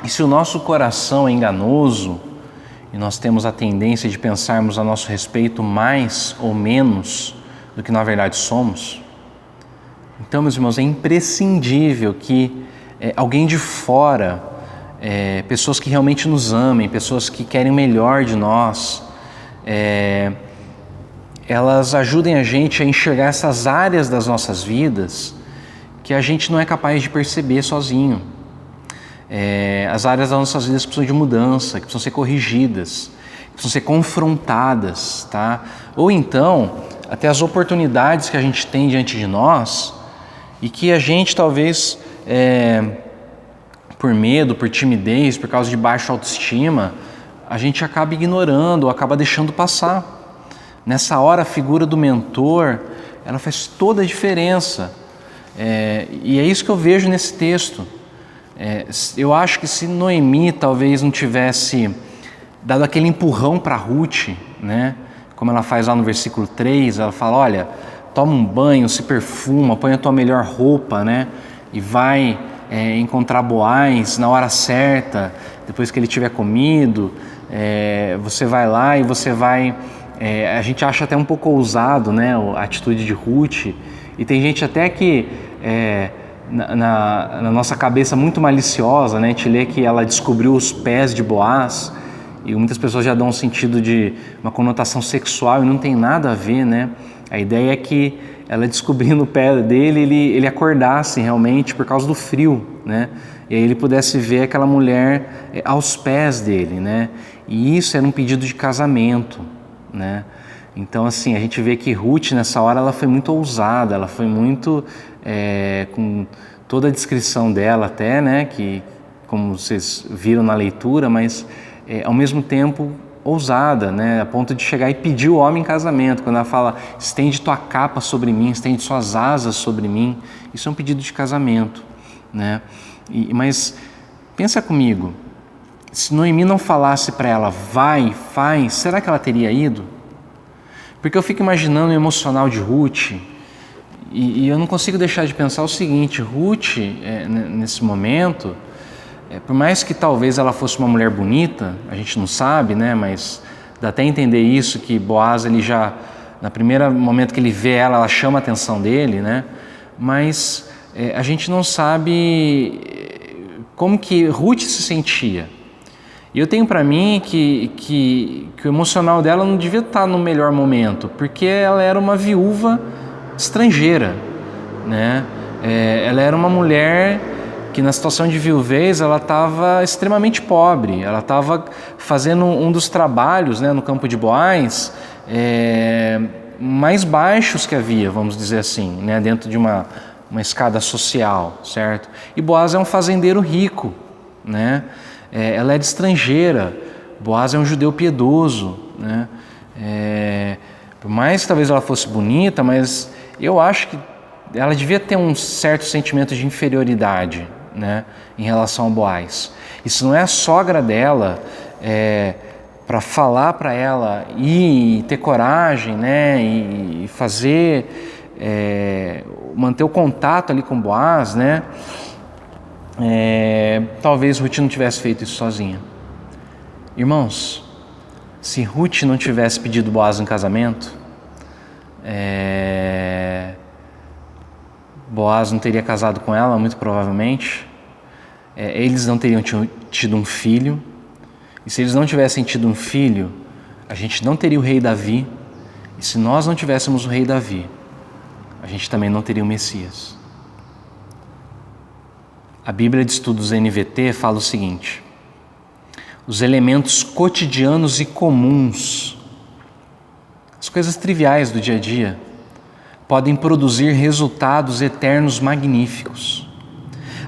E se o nosso coração é enganoso e nós temos a tendência de pensarmos a nosso respeito mais ou menos do que na verdade somos, então, meus irmãos, é imprescindível que alguém de fora, pessoas que realmente nos amem, pessoas que querem o melhor de nós, elas ajudem a gente a enxergar essas áreas das nossas vidas que a gente não é capaz de perceber sozinho. As áreas das nossas vidas precisam de mudança, que precisam ser corrigidas, que precisam ser confrontadas, tá? Ou então, até as oportunidades que a gente tem diante de nós e que a gente talvez, por medo, por timidez, por causa de baixa autoestima, a gente acaba ignorando ou acaba deixando passar. Nessa hora, a figura do mentor, ela faz toda a diferença. E é isso que eu vejo nesse texto. Eu acho que se Noemi talvez não tivesse dado aquele empurrão para Ruth, né? Como ela faz lá no versículo 3, ela fala, olha, toma um banho, se perfuma, põe a tua melhor roupa, né? E vai encontrar Boaz na hora certa, depois que ele tiver comido, você vai lá e você vai... a gente acha até um pouco ousado, né, a atitude de Ruth, e tem gente até que na nossa cabeça muito maliciosa, né, a gente lê que ela descobriu os pés de Boaz, e muitas pessoas já dão um sentido de uma conotação sexual e não tem nada a ver, né? A ideia é que ela descobrindo o pé dele, ele acordasse realmente por causa do frio, né? E aí ele pudesse ver aquela mulher aos pés dele, né? E isso era um pedido de casamento, né? Então, assim, a gente vê que Ruth, nessa hora, ela foi muito ousada, ela foi muito, com toda a descrição dela até, né? Que, como vocês viram na leitura, mas, ao mesmo tempo, ousada, né? A ponto de chegar e pedir o homem em casamento. Quando ela fala, estende tua capa sobre mim, estende suas asas sobre mim, isso é um pedido de casamento, né? Mas pensa comigo, se Noemi não falasse para ela, vai, faz, será que ela teria ido? Porque eu fico imaginando o emocional de Ruth e eu não consigo deixar de pensar o seguinte, Ruth, nesse momento, por mais que talvez ela fosse uma mulher bonita, a gente não sabe, né? Mas dá até a entender isso, que Boaz, ele já, no primeiro momento que ele vê ela chama a atenção dele, né? Mas a gente não sabe como que Ruth se sentia. E eu tenho para mim que o emocional dela não devia estar no melhor momento, porque ela era uma viúva estrangeira, né? Ela era uma mulher que na situação de viuvez ela estava extremamente pobre, ela estava fazendo um dos trabalhos, né, no campo de Boaz, mais baixos que havia, vamos dizer assim, né, dentro de uma escada social, certo? E Boaz é um fazendeiro rico, né? Ela era estrangeira, Boaz é um judeu piedoso, né? Por mais que talvez ela fosse bonita, mas eu acho que ela devia ter um certo sentimento de inferioridade, né, em relação a Boaz. E se não é a sogra dela, para falar para ela e ter coragem, né, e fazer, manter o contato ali com Boaz, né, talvez Ruth não tivesse feito isso sozinha. Irmãos, se Ruth não tivesse pedido Boaz em casamento, Boaz não teria casado com ela, muito provavelmente. Eles não teriam tido um filho. E se eles não tivessem tido um filho, a gente não teria o rei Davi. E se nós não tivéssemos o rei Davi, a gente também não teria o Messias. A Bíblia de Estudos NVT fala o seguinte: os elementos cotidianos e comuns, as coisas triviais do dia a dia, podem produzir resultados eternos magníficos.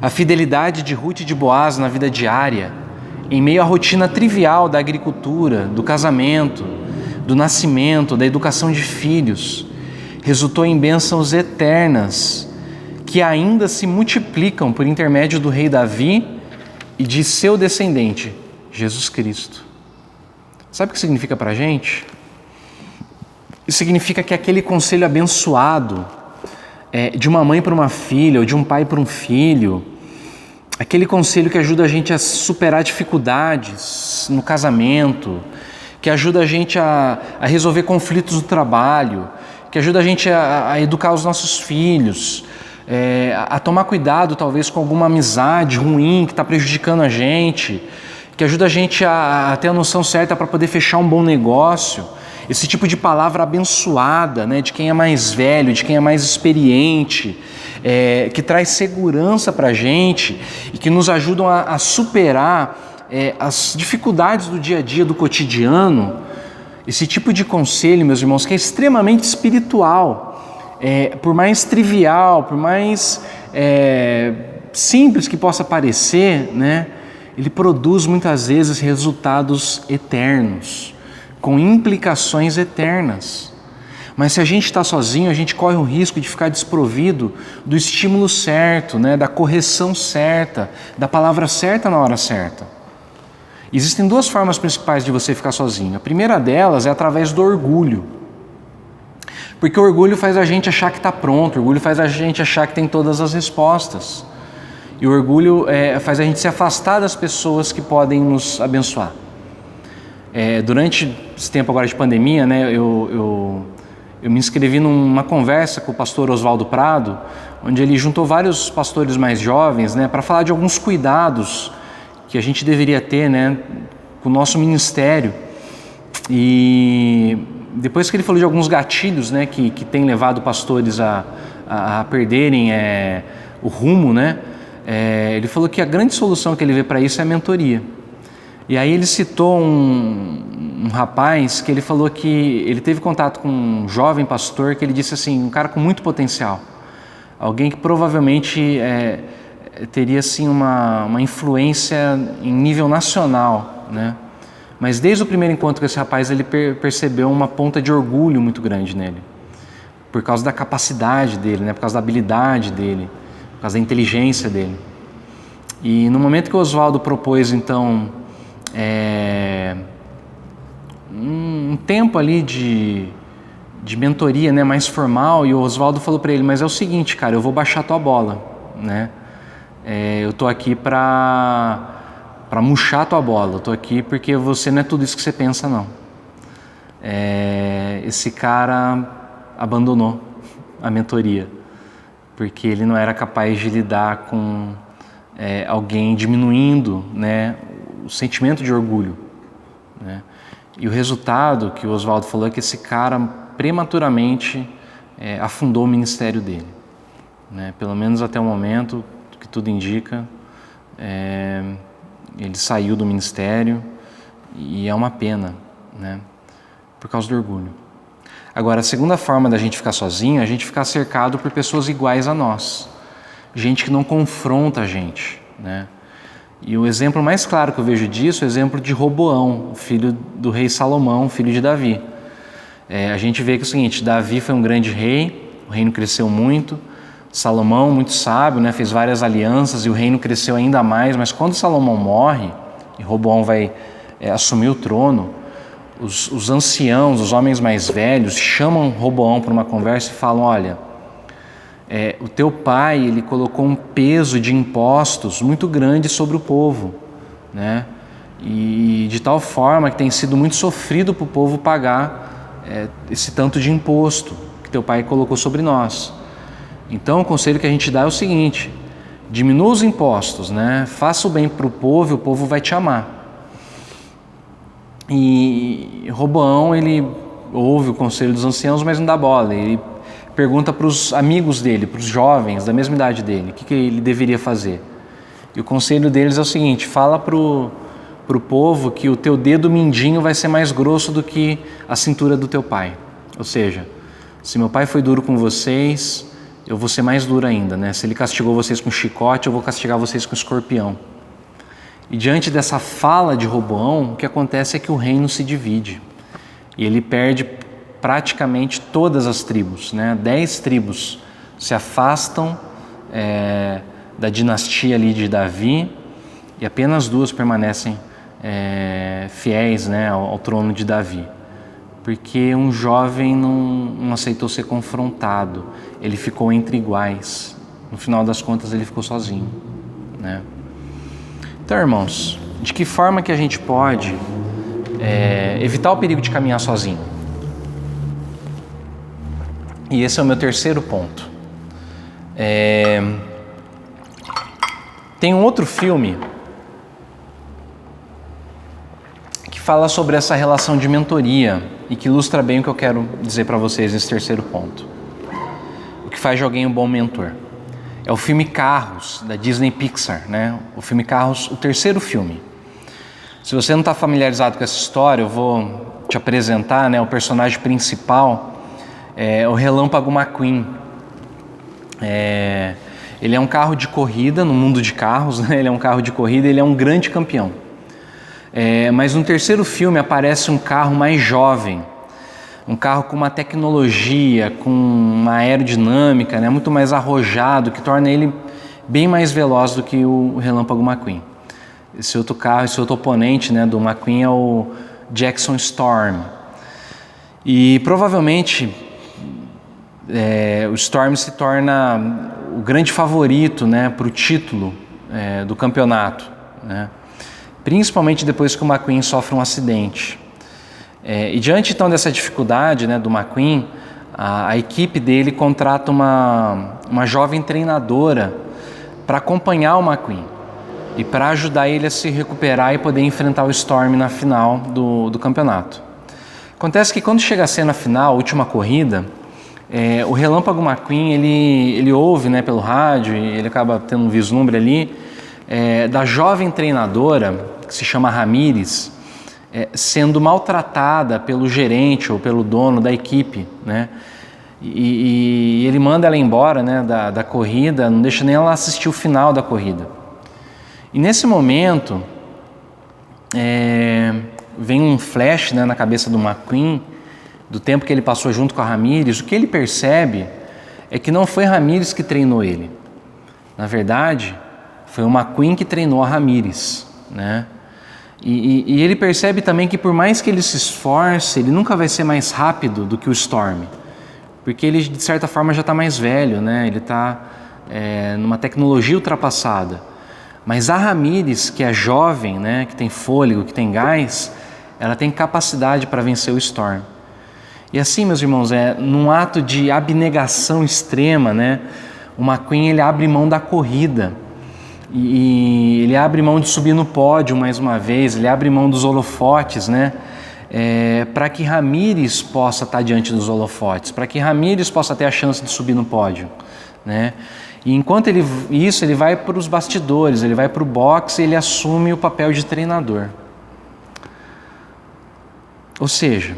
A fidelidade de Ruth e de Boaz na vida diária, em meio à rotina trivial da agricultura, do casamento, do nascimento, da educação de filhos, resultou em bênçãos eternas que ainda se multiplicam por intermédio do rei Davi e de seu descendente, Jesus Cristo. Sabe o que significa para a gente? Isso significa que aquele conselho abençoado de uma mãe para uma filha, ou de um pai para um filho, aquele conselho que ajuda a gente a superar dificuldades no casamento, que ajuda a gente a resolver conflitos no trabalho, que ajuda a gente a educar os nossos filhos, a tomar cuidado talvez com alguma amizade ruim que está prejudicando a gente, que ajuda a gente a ter a noção certa para poder fechar um bom negócio. Esse tipo de palavra abençoada, né, de quem é mais velho, de quem é mais experiente, que traz segurança para a gente e que nos ajudam a superar as dificuldades do dia a dia, do cotidiano. Esse tipo de conselho, meus irmãos, que é extremamente espiritual, por mais trivial, por mais simples que possa parecer, né, ele produz muitas vezes resultados eternos, com implicações eternas. Mas se a gente está sozinho, a gente corre o risco de ficar desprovido do estímulo certo, né, da correção certa, da palavra certa na hora certa. Existem duas formas principais de você ficar sozinho. A primeira delas é através do orgulho. Porque o orgulho faz a gente achar que está pronto, o orgulho faz a gente achar que tem todas as respostas. E o orgulho faz a gente se afastar das pessoas que podem nos abençoar. Durante esse tempo agora de pandemia, né, eu me inscrevi numa conversa com o pastor Oswaldo Prado, onde ele juntou vários pastores mais jovens, né, para falar de alguns cuidados que a gente deveria ter, né, com o nosso ministério. E depois que ele falou de alguns gatilhos, né, que tem levado pastores a perderem o rumo, né, ele falou que a grande solução que ele vê para isso é a mentoria. E aí ele citou um rapaz que ele falou que ele teve contato com um jovem pastor que ele disse assim, um cara com muito potencial, alguém que provavelmente teria assim uma influência em nível nacional, né? Mas desde o primeiro encontro com esse rapaz ele percebeu uma ponta de orgulho muito grande nele, por causa da capacidade dele, né? Por causa da habilidade dele, por causa da inteligência dele. E no momento que o Oswaldo propôs então um tempo ali de mentoria, né, mais formal, e o Oswaldo falou para ele, mas é o seguinte, cara, eu vou baixar tua bola, né? Eu tô aqui para murchar tua bola, eu tô aqui porque você não é tudo isso que você pensa, não. Esse cara abandonou a mentoria, porque ele não era capaz de lidar com alguém diminuindo, né, o sentimento de orgulho, né? E o resultado que o Oswaldo falou é que esse cara prematuramente afundou o ministério dele, né? Pelo menos até o momento que tudo indica, ele saiu do ministério e é uma pena, né? Por causa do orgulho. Agora, a segunda forma da gente ficar sozinho é a gente ficar cercado por pessoas iguais a nós, gente que não confronta a gente, né? E o exemplo mais claro que eu vejo disso é o exemplo de Roboão, o filho do rei Salomão, filho de Davi. A gente vê que é o seguinte, Davi foi um grande rei, o reino cresceu muito, Salomão, muito sábio, né, fez várias alianças e o reino cresceu ainda mais, mas quando Salomão morre e Roboão vai assumir o trono, os anciãos, os homens mais velhos, chamam Roboão para uma conversa e falam, olha, o teu pai, ele colocou um peso de impostos muito grande sobre o povo, né? E de tal forma que tem sido muito sofrido para o povo pagar esse tanto de imposto que teu pai colocou sobre nós. Então o conselho que a gente dá é o seguinte, diminua os impostos, né? Faça o bem para o povo e o povo vai te amar. E Roboão, ele ouve o conselho dos anciãos, mas não dá bola, ele pergunta para os amigos dele, para os jovens da mesma idade dele, o que ele deveria fazer. E o conselho deles é o seguinte, fala para o povo que o teu dedo mindinho vai ser mais grosso do que a cintura do teu pai. Ou seja, se meu pai foi duro com vocês, eu vou ser mais duro ainda, né? Se ele castigou vocês com chicote, eu vou castigar vocês com escorpião. E diante dessa fala de Roboão, o que acontece é que o reino se divide. E ele perde praticamente todas as tribos, né? 10 tribos se afastam da dinastia ali de Davi e apenas 2 permanecem fiéis, né, ao trono de Davi. Porque um jovem não aceitou ser confrontado, ele ficou entre iguais. No final das contas, ele ficou sozinho, né? Então, irmãos, de que forma que a gente pode evitar o perigo de caminhar sozinho? E esse é o meu terceiro ponto. Tem um outro filme que fala sobre essa relação de mentoria e que ilustra bem o que eu quero dizer para vocês nesse terceiro ponto. O que faz de alguém um bom mentor. É o filme Carros, da Disney Pixar, né? O filme Carros, o terceiro filme. Se você não está familiarizado com essa história, eu vou te apresentar, né? O personagem principal é o Relâmpago McQueen. Ele é um carro de corrida, no mundo de carros, né? Ele é um carro de corrida, ele é um grande campeão. Mas no terceiro filme aparece um carro mais jovem, um carro com uma tecnologia, com uma aerodinâmica, né? Muito mais arrojado, que torna ele bem mais veloz do que o Relâmpago McQueen. Esse outro carro, esse outro oponente, né, do McQueen é o Jackson Storm. E provavelmente o Storm se torna o grande favorito, né, para o título do campeonato, né? Principalmente depois que o McQueen sofre um acidente. E diante então dessa dificuldade, né, do McQueen, a equipe dele contrata uma jovem treinadora para acompanhar o McQueen. e para ajudar ele a se recuperar e poder enfrentar o Storm na final do campeonato. Acontece que quando chega a cena final, a última corrida, o Relâmpago McQueen, ele ouve, né, pelo rádio, e ele acaba tendo um vislumbre ali, da jovem treinadora, que se chama Ramírez, sendo maltratada pelo gerente ou pelo dono da equipe, né? E ele manda ela embora, né, da corrida, não deixa nem ela assistir o final da corrida. E nesse momento, vem um flash, né, na cabeça do McQueen, do tempo que ele passou junto com a Ramírez. O que ele percebe é que não foi Ramírez que treinou ele. Na verdade, foi o McQueen que treinou a Ramírez, né? E ele percebe também que por mais que ele se esforce, ele nunca vai ser mais rápido do que o Storm, porque ele de certa forma já está mais velho, né? Ele está numa tecnologia ultrapassada. Mas a Ramírez, que é jovem, né, que tem fôlego, que tem gás, ela tem capacidade para vencer o Storm. E assim, meus irmãos, num ato de abnegação extrema, né, o McQueen ele abre mão da corrida. E ele abre mão de subir no pódio mais uma vez, ele abre mão dos holofotes, né? Para que Ramírez possa estar diante dos holofotes, para que Ramírez possa ter a chance de subir no pódio, né? E enquanto ele vai para os bastidores, ele vai para o boxe e ele assume o papel de treinador. Ou seja,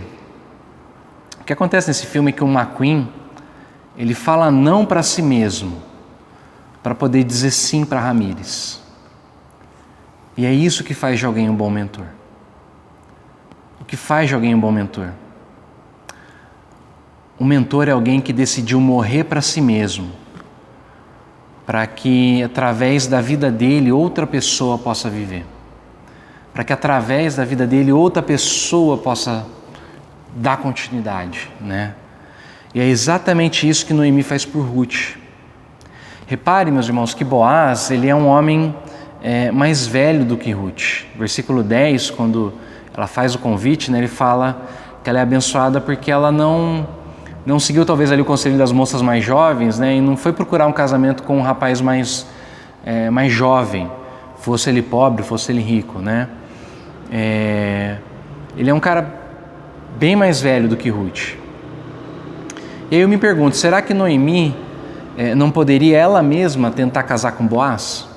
o que acontece nesse filme é que o McQueen, ele fala não para si mesmo, para poder dizer sim para Ramírez. E é isso que faz de alguém um bom mentor. O que faz de alguém um bom mentor? Um mentor é alguém que decidiu morrer para si mesmo, para que através da vida dele outra pessoa possa viver. Para que através da vida dele outra pessoa possa dar continuidade, né? E é exatamente isso que Noemi faz por Ruth. Repare, meus irmãos, que Boaz, ele é um homem mais velho do que Ruth. Versículo 10, quando ela faz o convite, né, ele fala que ela é abençoada porque ela não seguiu talvez ali o conselho das moças mais jovens, né, e não foi procurar um casamento com um rapaz mais jovem, fosse ele pobre, fosse ele rico, né. Ele é um cara bem mais velho do que Ruth. E aí eu me pergunto, será que Noemi não poderia ela mesma tentar casar com Boaz?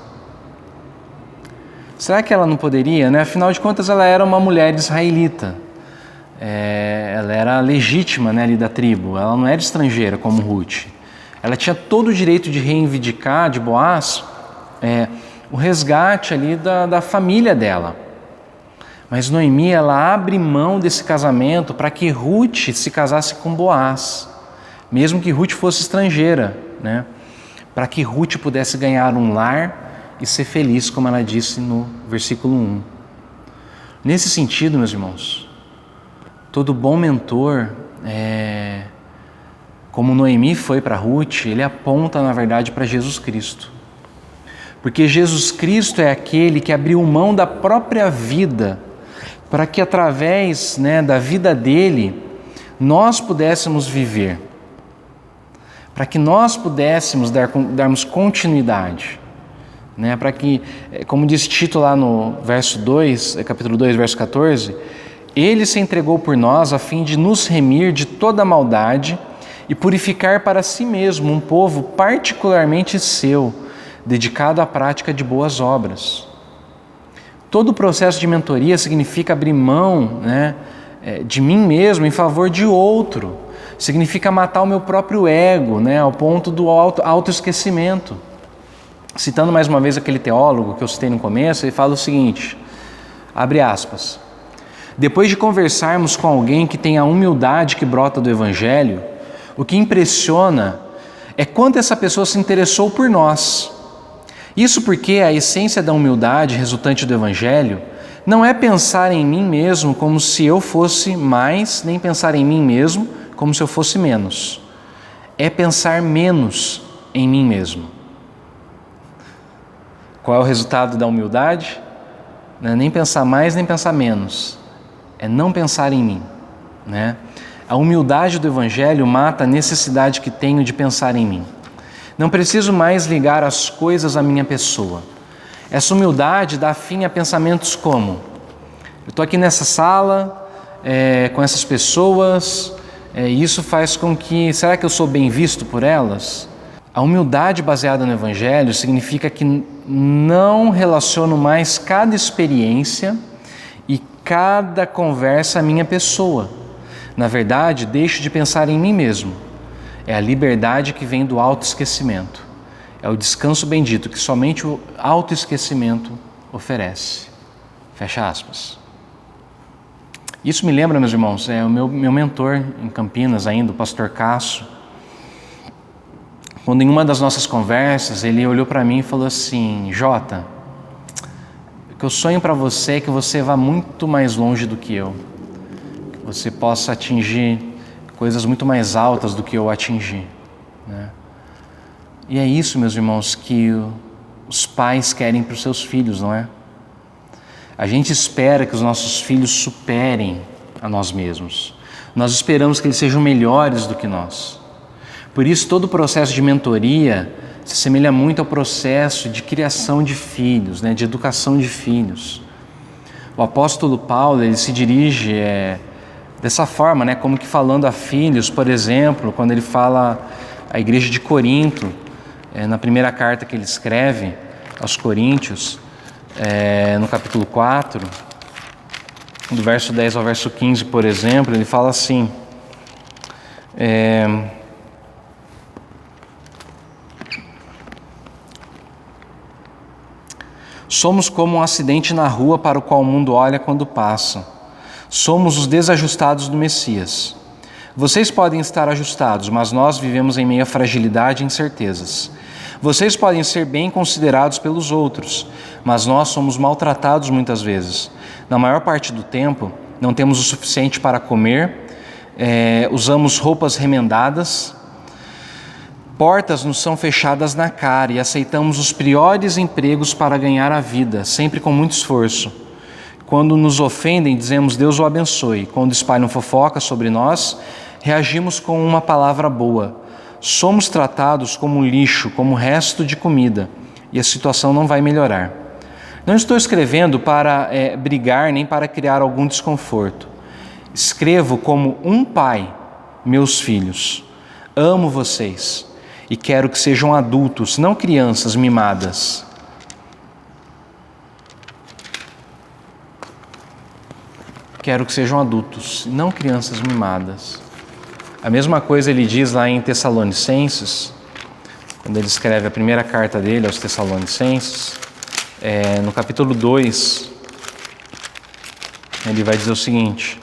Será que ela não poderia, né? Afinal de contas, ela era uma mulher israelita. Ela era legítima, né, ali da tribo. Ela não era estrangeira como Ruth. Ela tinha todo o direito de reivindicar de Boaz o resgate ali da família dela. Mas Noemi, ela abre mão desse casamento para que Ruth se casasse com Boaz, mesmo que Ruth fosse estrangeira, né? Para que Ruth pudesse ganhar um lar e ser feliz, como ela disse no versículo 1. Nesse sentido, meus irmãos, todo bom mentor, como Noemi foi para Ruth, ele aponta, na verdade, para Jesus Cristo. Porque Jesus Cristo é aquele que abriu mão da própria vida para que através, né, da vida dele nós pudéssemos viver, para que nós pudéssemos darmos continuidade, né, para que, como diz Tito lá no verso 2, capítulo 2, verso 14, ele se entregou por nós a fim de nos remir de toda maldade e purificar para si mesmo um povo particularmente seu, dedicado à prática de boas obras. Todo o processo de mentoria significa abrir mão, né, de mim mesmo em favor de outro. Significa matar o meu próprio ego, né, ao ponto do autoesquecimento. Citando mais uma vez aquele teólogo que eu citei no começo, ele fala o seguinte, abre aspas, depois de conversarmos com alguém que tem a humildade que brota do Evangelho, o que impressiona é quanto essa pessoa se interessou por nós. Isso porque a essência da humildade resultante do Evangelho não é pensar em mim mesmo como se eu fosse mais, nem pensar em mim mesmo como se eu fosse menos. É pensar menos em mim mesmo. Qual é o resultado da humildade? Não é nem pensar mais, nem pensar menos. É não pensar em mim, né? A humildade do Evangelho mata a necessidade que tenho de pensar em mim. Não preciso mais ligar as coisas à minha pessoa. Essa humildade dá fim a pensamentos como: eu estou aqui nessa sala, com essas pessoas, e isso faz com que, será que eu sou bem visto por elas? A humildade baseada no Evangelho significa que não relaciono mais cada experiência e cada conversa à minha pessoa. Na verdade, deixo de pensar em mim mesmo. É a liberdade que vem do autoesquecimento. É o descanso bendito que somente o autoesquecimento oferece. Fecha aspas. Isso me lembra, meus irmãos, o meu mentor em Campinas ainda, o pastor Cássio. Quando em uma das nossas conversas, ele olhou para mim e falou assim: Jota, o que eu sonho para você é que você vá muito mais longe do que eu. Que você possa atingir coisas muito mais altas do que eu atingi, né? E é isso, meus irmãos, que os pais querem para os seus filhos, não é? A gente espera que os nossos filhos superem a nós mesmos. Nós esperamos que eles sejam melhores do que nós. Por isso, todo o processo de mentoria se assemelha muito ao processo de criação de filhos, né? De educação de filhos. O apóstolo Paulo, ele se dirige dessa forma, né? Como que falando a filhos, por exemplo, quando ele fala à igreja de Corinto, na primeira carta que ele escreve aos Coríntios, no capítulo 4, do verso 10 ao verso 15, por exemplo, ele fala assim: somos como um acidente na rua para o qual o mundo olha quando passa. Somos os desajustados do Messias. Vocês podem estar ajustados, mas nós vivemos em meio a fragilidade e incertezas. Vocês podem ser bem considerados pelos outros, mas nós somos maltratados muitas vezes. Na maior parte do tempo, não temos o suficiente para comer, usamos roupas remendadas, portas nos são fechadas na cara e aceitamos os piores empregos para ganhar a vida, sempre com muito esforço. Quando nos ofendem, dizemos Deus o abençoe. Quando espalham fofoca sobre nós, reagimos com uma palavra boa. Somos tratados como lixo, como resto de comida, e a situação não vai melhorar. Não estou escrevendo para brigar nem para criar algum desconforto. Escrevo como um pai, meus filhos. Amo vocês e quero que sejam adultos, não crianças mimadas. Quero que sejam adultos, não crianças mimadas. A mesma coisa ele diz lá em Tessalonicenses, quando ele escreve a primeira carta dele aos Tessalonicenses, no capítulo 2, ele vai dizer o seguinte,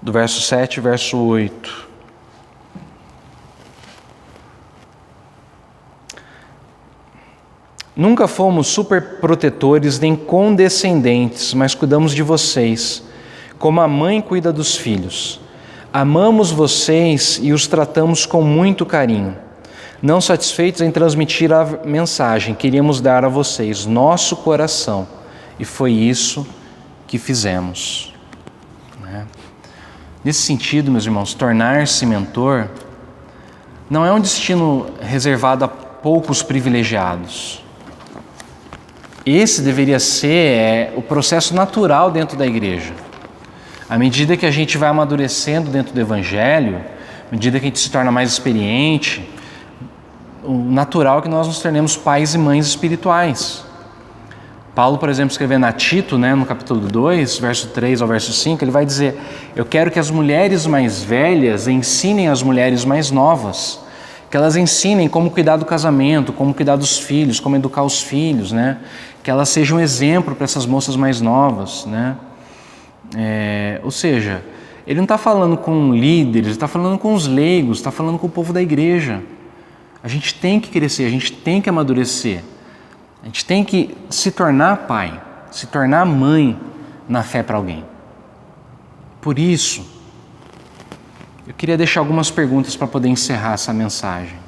do verso 7 e verso 8. Nunca fomos superprotetores nem condescendentes, mas cuidamos de vocês, como a mãe cuida dos filhos. Amamos vocês e os tratamos com muito carinho. Não satisfeitos em transmitir a mensagem, queríamos dar a vocês nosso coração. E foi isso que fizemos. Nesse sentido, meus irmãos, tornar-se mentor não é um destino reservado a poucos privilegiados. Esse deveria ser o processo natural dentro da igreja. À medida que a gente vai amadurecendo dentro do Evangelho, à medida que a gente se torna mais experiente, o natural é que nós nos tornemos pais e mães espirituais. Paulo, por exemplo, escrevendo a Tito, no capítulo 2, verso 3 ao verso 5, ele vai dizer: eu quero que as mulheres mais velhas ensinem as mulheres mais novas, que elas ensinem como cuidar do casamento, como cuidar dos filhos, como educar os filhos, que elas sejam um exemplo para essas moças mais novas, ou seja, ele não está falando com líderes, ele está falando com os leigos, está falando com o povo da igreja. A gente tem que crescer, a gente tem que amadurecer, a gente tem que se tornar pai, se tornar mãe na fé para alguém. Por isso, eu queria deixar algumas perguntas para poder encerrar essa mensagem.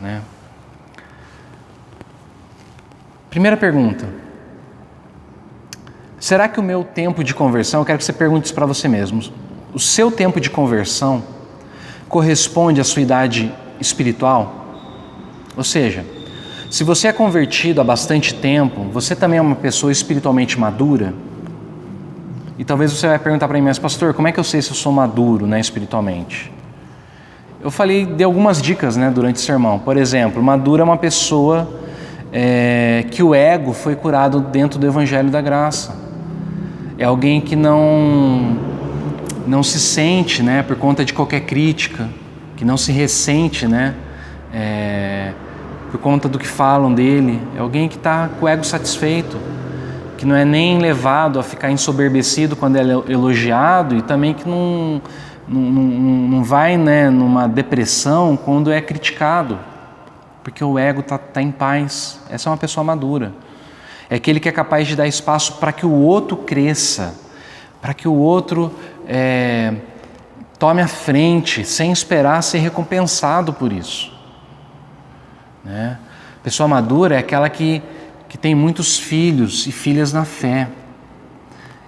Primeira pergunta: será que o meu tempo de conversão, eu quero que você pergunte isso para você mesmo, o seu tempo de conversão corresponde à sua idade espiritual? Ou seja, Se você é convertido há bastante tempo, você também é uma pessoa espiritualmente madura? E talvez você vai perguntar para mim, mas pastor, como é que eu sei se eu sou maduro, né, espiritualmente? Eu dei algumas dicas, né, durante o sermão. Por exemplo, maduro é uma pessoa que o ego foi curado dentro do Evangelho da Graça. É alguém que não se sente, né, por conta de qualquer crítica, que não se ressente, né, por conta do que falam dele. É alguém que está com o ego satisfeito, que não é nem levado a ficar ensoberbecido quando é elogiado e também que não vai, né, numa depressão quando é criticado, porque o ego está em paz. Essa é uma pessoa madura. É aquele que é capaz de dar espaço para que o outro cresça, para que o outro tome a frente, sem esperar ser recompensado por isso. Né? Pessoa madura é aquela que tem muitos filhos e filhas na fé.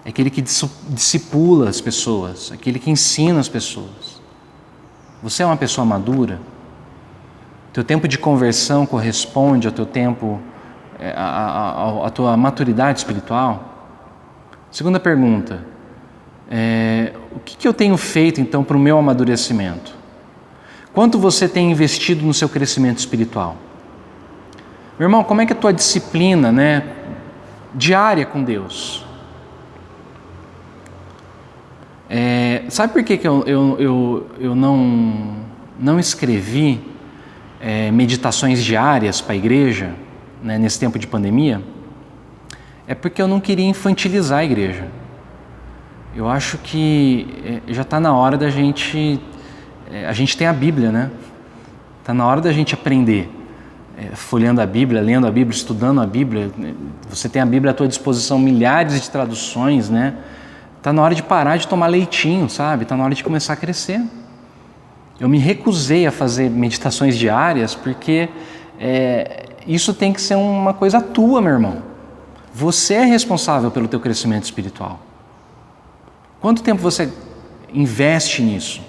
É aquele que discipula as pessoas, aquele que ensina as pessoas. Você é uma pessoa madura? Teu tempo de conversão corresponde ao teu tempo, à tua maturidade espiritual? Segunda pergunta, o que eu tenho feito então para o meu amadurecimento? Quanto você tem investido no seu crescimento espiritual? Meu irmão, como é que é a tua disciplina, né, diária com Deus? Sabe por que eu não escrevi meditações diárias para a igreja, né, nesse tempo de pandemia? É porque eu não queria infantilizar a igreja. Eu acho que já está na hora da gente... a gente tem a Bíblia, né? Está na hora da gente aprender. Folheando a Bíblia, lendo a Bíblia, estudando a Bíblia. Você tem a Bíblia à tua disposição, milhares de traduções, né? Está na hora de parar de tomar leitinho, sabe? Está na hora de começar a crescer. Eu me recusei a fazer meditações diárias porque isso tem que ser uma coisa tua, meu irmão. Você é responsável pelo teu crescimento espiritual. Quanto tempo você investe nisso?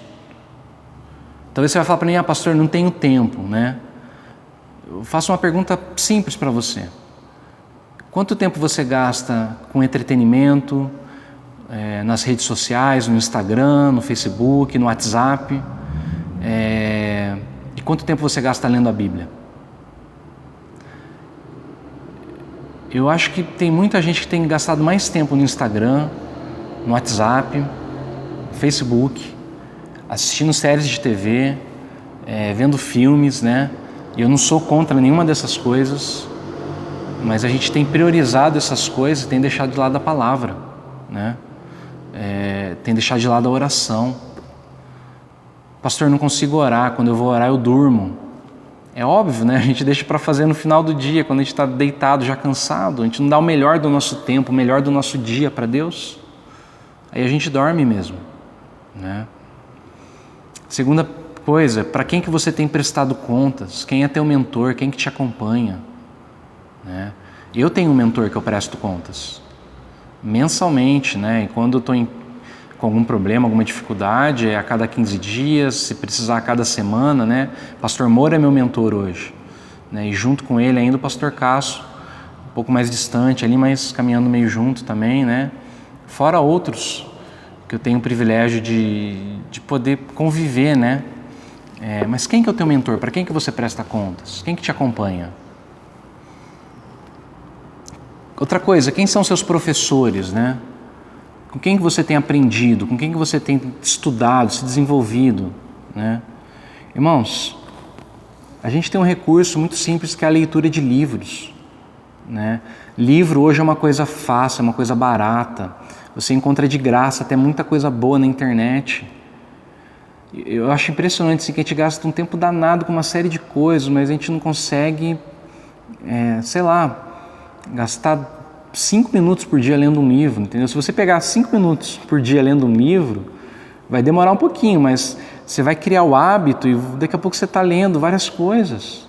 Talvez você vai falar para mim, pastor, não tenho tempo, né? Eu faço uma pergunta simples para você. Quanto tempo você gasta com entretenimento, nas redes sociais, no Instagram, no Facebook, no WhatsApp? E quanto tempo você gasta lendo a Bíblia? Eu acho que tem muita gente que tem gastado mais tempo no Instagram, no WhatsApp, no Facebook, assistindo séries de TV, vendo filmes, né? E eu não sou contra nenhuma dessas coisas, mas a gente tem priorizado essas coisas e tem deixado de lado a palavra, né? Tem deixado de lado a oração. Pastor, eu não consigo orar, quando eu vou orar eu durmo. É óbvio, né? A gente deixa para fazer no final do dia, quando a gente está deitado, já cansado. A gente não dá o melhor do nosso tempo, o melhor do nosso dia para Deus. Aí a gente dorme mesmo, né? Segunda coisa, para quem que você tem prestado contas? Quem é teu mentor? Quem que te acompanha? Né? Eu tenho um mentor que eu presto contas mensalmente, né? E quando eu estou com algum problema, alguma dificuldade, a cada 15 dias, se precisar a cada semana, né? Pastor Moura é meu mentor hoje, né? E junto com ele ainda o pastor Cássio, um pouco mais distante ali, mas caminhando meio junto também, né? Fora outros que eu tenho o privilégio de poder conviver, né? Mas quem que é o teu mentor? Para quem que você presta contas? Quem que te acompanha? Outra coisa, quem são seus professores, né? Com quem que você tem aprendido? Com quem que você tem estudado, se desenvolvido, né? Irmãos, a gente tem um recurso muito simples que é a leitura de livros, né? Livro hoje é uma coisa fácil, é uma coisa barata. Você encontra de graça até muita coisa boa na internet. Eu acho impressionante assim, que a gente gasta um tempo danado com uma série de coisas, mas a gente não consegue, gastar 5 minutos por dia lendo um livro, entendeu? Se você pegar 5 minutos por dia lendo um livro, vai demorar um pouquinho, mas você vai criar o hábito e daqui a pouco você está lendo várias coisas.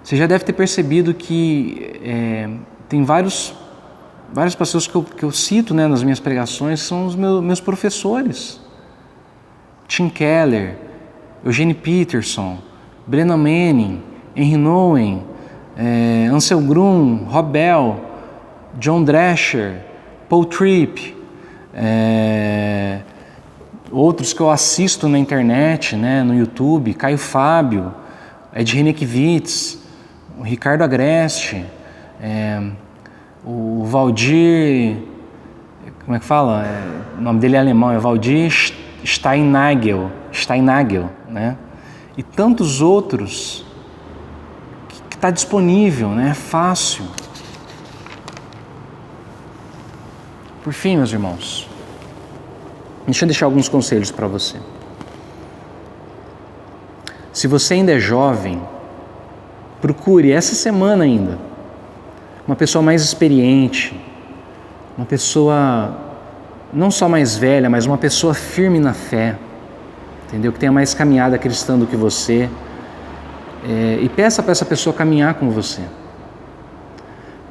Você já deve ter percebido que tem várias pessoas que eu cito, né, nas minhas pregações, são os meus professores. Tim Keller, Eugene Peterson, Brennan Manning, Henry Nouwen, Ansel Grum, Rob Bell, John Drescher, Paul Tripp, outros que eu assisto na internet, né, no YouTube, Caio Fábio, Ed Renekiewicz, o Ricardo Agreste, o Valdir, como é que fala? O nome dele é alemão, é Valdir Steinagel, né? E tantos outros que está disponível, né? É fácil. Por fim, meus irmãos, deixa eu deixar alguns conselhos para você. Se você ainda é jovem, procure essa semana ainda uma pessoa mais experiente, uma pessoa não só mais velha, mas uma pessoa firme na fé, entendeu? Que tenha mais caminhada cristã do que você, e peça para essa pessoa caminhar com você.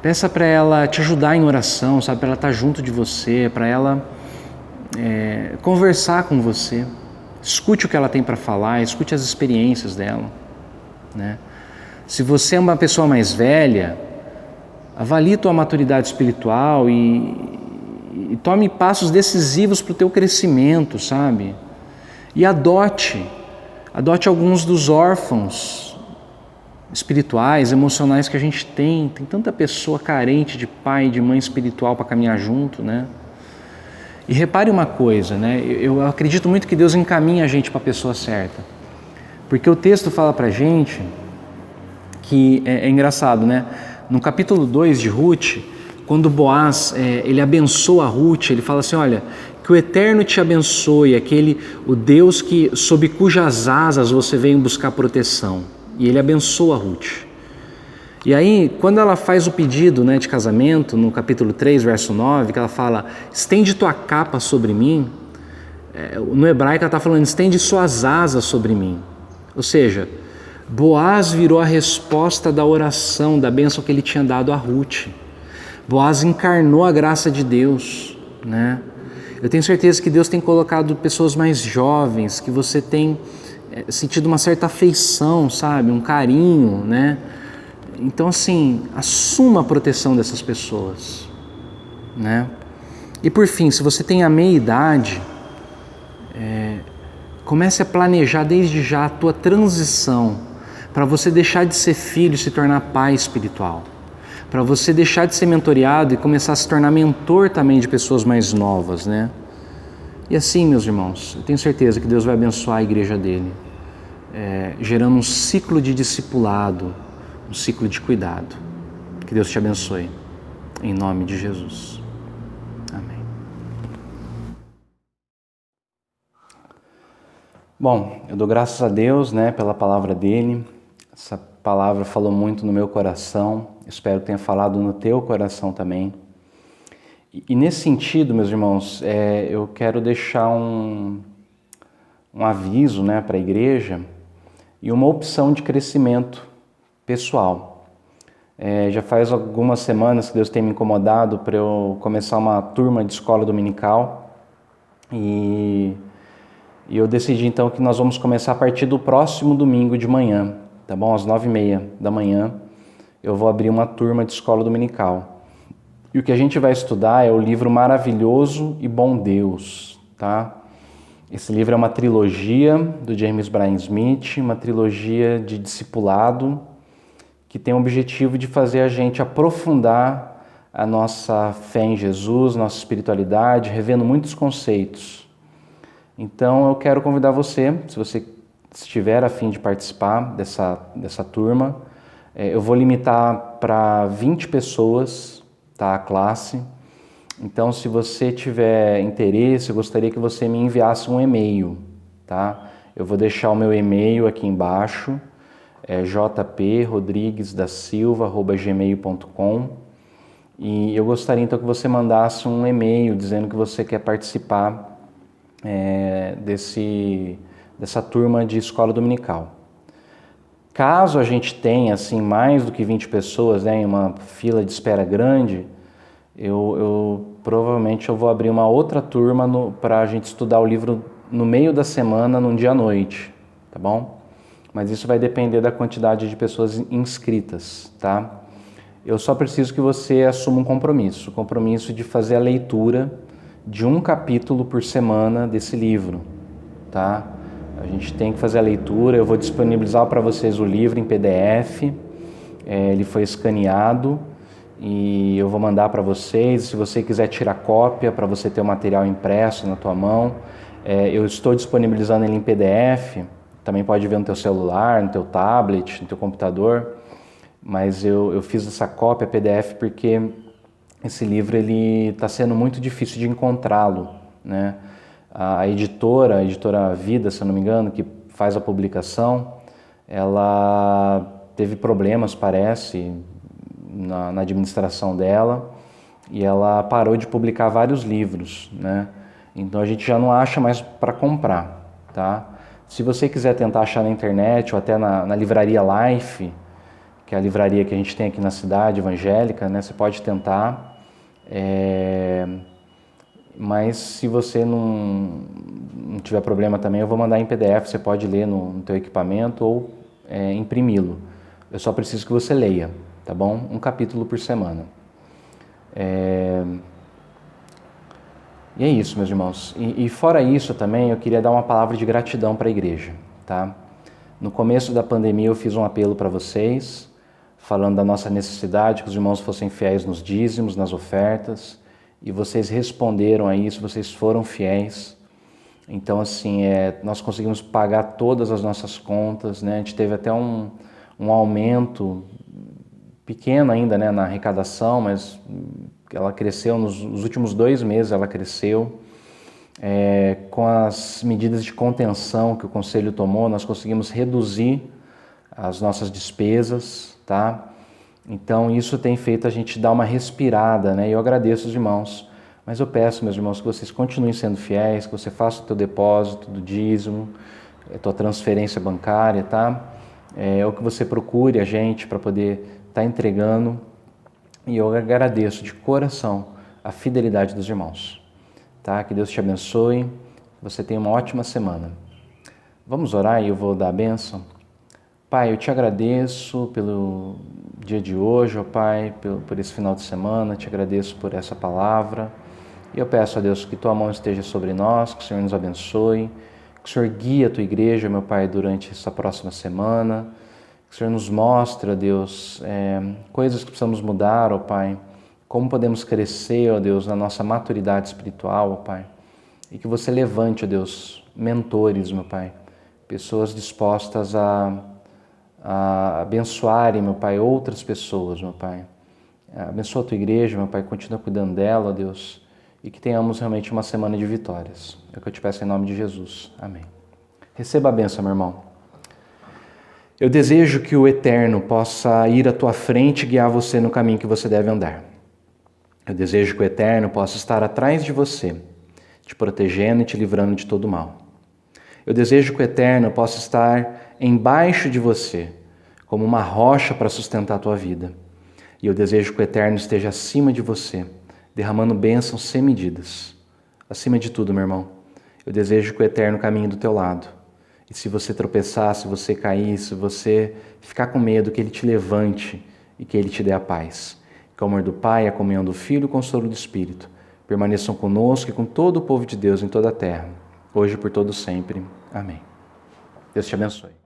Peça para ela te ajudar em oração, sabe? Para ela estar junto de você, para ela conversar com você. Escute o que ela tem para falar, escute as experiências dela, né? Se você é uma pessoa mais velha, avalie tua maturidade espiritual e tome passos decisivos para o teu crescimento, sabe? E adote alguns dos órfãos espirituais, emocionais que a gente tem. Tem tanta pessoa carente de pai e de mãe espiritual para caminhar junto, né? E repare uma coisa, né? Eu acredito muito que Deus encaminha a gente para a pessoa certa. Porque o texto fala para a gente que é engraçado, né? No capítulo 2 de Ruth, quando Boaz ele abençoa a Ruth, ele fala assim, olha, que o Eterno te abençoe, o Deus sob cujas asas você veio buscar proteção. E ele abençoa a Ruth. E aí, quando ela faz o pedido, né, de casamento, no capítulo 3, verso 9, que ela fala, estende tua capa sobre mim, no hebraico ela está falando, estende suas asas sobre mim. Ou seja, Boaz virou a resposta da oração, da bênção que ele tinha dado a Ruth. Boaz encarnou a graça de Deus, né? Eu tenho certeza que Deus tem colocado pessoas mais jovens, que você tem sentido uma certa afeição, sabe? Um carinho, né? Então, assim, assuma a proteção dessas pessoas, né? E por fim, se você tem a meia-idade, comece a planejar desde já a tua transição para você deixar de ser filho e se tornar pai espiritual, para você deixar de ser mentoreado e começar a se tornar mentor também de pessoas mais novas, né? E assim, meus irmãos, eu tenho certeza que Deus vai abençoar a igreja dele, gerando um ciclo de discipulado, um ciclo de cuidado. Que Deus te abençoe, em nome de Jesus. Amém. Bom, eu dou graças a Deus, né, pela palavra dele. Essa palavra falou muito no meu coração, espero que tenha falado no teu coração também. E nesse sentido, meus irmãos, eu quero deixar um aviso, né, para a igreja e uma opção de crescimento pessoal. Já faz algumas semanas que Deus tem me incomodado para eu começar uma turma de escola dominical e eu decidi então que nós vamos começar a partir do próximo domingo de manhã, tá bom? Às 9h30 da manhã eu vou abrir uma turma de escola dominical. E o que a gente vai estudar é o livro Maravilhoso e Bom Deus, tá? Esse livro é uma trilogia do James Bryan Smith, uma trilogia de discipulado que tem o objetivo de fazer a gente aprofundar a nossa fé em Jesus, nossa espiritualidade, revendo muitos conceitos. Então eu quero convidar você, se você estiver a fim de participar dessa turma, eu vou limitar para 20 pessoas, tá, a classe. Então, se você tiver interesse, eu gostaria que você me enviasse um e-mail, tá? Eu vou deixar o meu e-mail aqui embaixo, jprodriguesdasilva@gmail.com, e eu gostaria então que você mandasse um e-mail dizendo que você quer participar dessa turma de escola dominical. Caso a gente tenha assim mais do que 20 pessoas, né, em uma fila de espera grande, eu provavelmente vou abrir uma outra turma para a gente estudar o livro no meio da semana, num dia à noite, tá bom? mas isso vai depender da quantidade de pessoas inscritas, tá? Eu só preciso que você assuma um compromisso, o compromisso de fazer a leitura de um capítulo por semana desse livro, tá? A gente tem que fazer a leitura, eu vou disponibilizar para vocês o livro em PDF, ele foi escaneado e eu vou mandar para vocês. Se você quiser tirar cópia para você ter o material impresso na tua mão, eu estou disponibilizando ele em PDF, também pode ver no teu celular, no teu tablet, no teu computador, mas eu fiz essa cópia PDF porque esse livro ele está sendo muito difícil de encontrá-lo, né? A editora Vida, se eu não me engano, que faz a publicação, ela teve problemas, parece, na administração dela, e ela parou de publicar vários livros, né? Então a gente já não acha mais para comprar, tá? Se você quiser tentar achar na internet ou até na livraria Life, que é a livraria que a gente tem aqui na cidade evangélica, né? Você pode tentar, mas se você não tiver problema também, eu vou mandar em PDF, você pode ler no teu equipamento ou imprimi-lo. Eu só preciso que você leia, tá bom? Um capítulo por semana. E é isso, meus irmãos. E fora isso também, eu queria dar uma palavra de gratidão para a igreja, tá? No começo da pandemia eu fiz um apelo para vocês, falando da nossa necessidade, que os irmãos fossem fiéis nos dízimos, nas ofertas, e vocês responderam a isso, vocês foram fiéis. Então, assim, nós conseguimos pagar todas as nossas contas, né? A gente teve até um aumento pequeno ainda, né, na arrecadação, mas ela cresceu nos últimos 2 meses, ela cresceu. Com as medidas de contenção que o Conselho tomou, nós conseguimos reduzir as nossas despesas, tá? Então isso tem feito a gente dar uma respirada, né? E eu agradeço os irmãos, mas eu peço, meus irmãos, que vocês continuem sendo fiéis, que você faça o teu depósito do dízimo, a tua transferência bancária, tá? Ou que você procure a gente para poder estar entregando. E eu agradeço de coração a fidelidade dos irmãos, tá? Que Deus te abençoe, que você tenha uma ótima semana. Vamos orar e eu vou dar a bênção. Pai, eu te agradeço pelo dia de hoje, ó Pai, por esse final de semana, te agradeço por essa palavra. E eu peço a Deus que tua mão esteja sobre nós, que o Senhor nos abençoe, que o Senhor guie a tua igreja, meu Pai, durante essa próxima semana, que o Senhor nos mostre, ó Deus, coisas que precisamos mudar, ó Pai, como podemos crescer, ó Deus, na nossa maturidade espiritual, ó Pai, e que você levante, ó Deus, mentores, meu Pai, pessoas dispostas a abençoarem, meu Pai, outras pessoas, meu Pai. Abençoa a tua igreja, meu Pai, continua cuidando dela, ó Deus, e que tenhamos realmente uma semana de vitórias. É o que eu te peço em nome de Jesus. Amém. Receba a bênção, meu irmão. Eu desejo que o Eterno possa ir à tua frente e guiar você no caminho que você deve andar. Eu desejo que o Eterno possa estar atrás de você, te protegendo e te livrando de todo mal. Eu desejo que o Eterno possa estar embaixo de você, como uma rocha para sustentar a tua vida. E eu desejo que o Eterno esteja acima de você, derramando bênçãos sem medidas. Acima de tudo, meu irmão, eu desejo que o Eterno caminhe do teu lado. E se você tropeçar, se você cair, se você ficar com medo, que Ele te levante e que Ele te dê a paz. Que o amor do Pai, a comunhão do Filho e o consolo do Espírito permaneçam conosco e com todo o povo de Deus em toda a terra, hoje e por todo sempre. Amém. Deus te abençoe.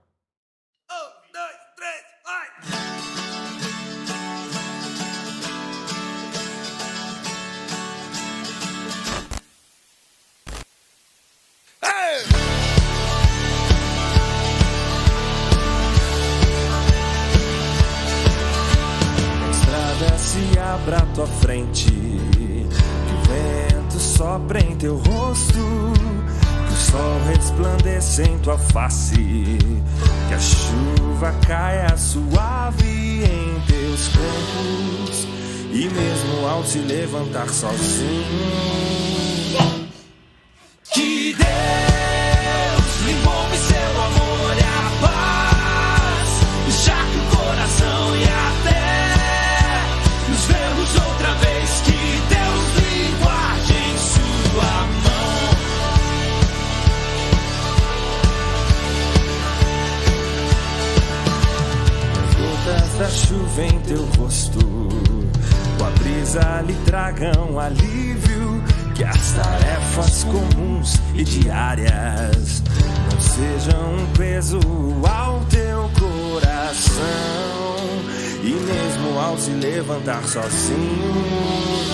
Abra a tua frente, que o vento sopre em teu rosto, que o sol resplandeça em tua face, que a chuva caia suave em teus campos, e mesmo ao te levantar sozinho, que Deus lhe move seu amor e a paz, já que o coração e a nos vemos outra vez, que Deus lhe guarde em sua mão. coisa lhe tragam alívio, que as tarefas comuns e diárias não sejam um peso ao teu coração. E mesmo ao se levantar sozinho,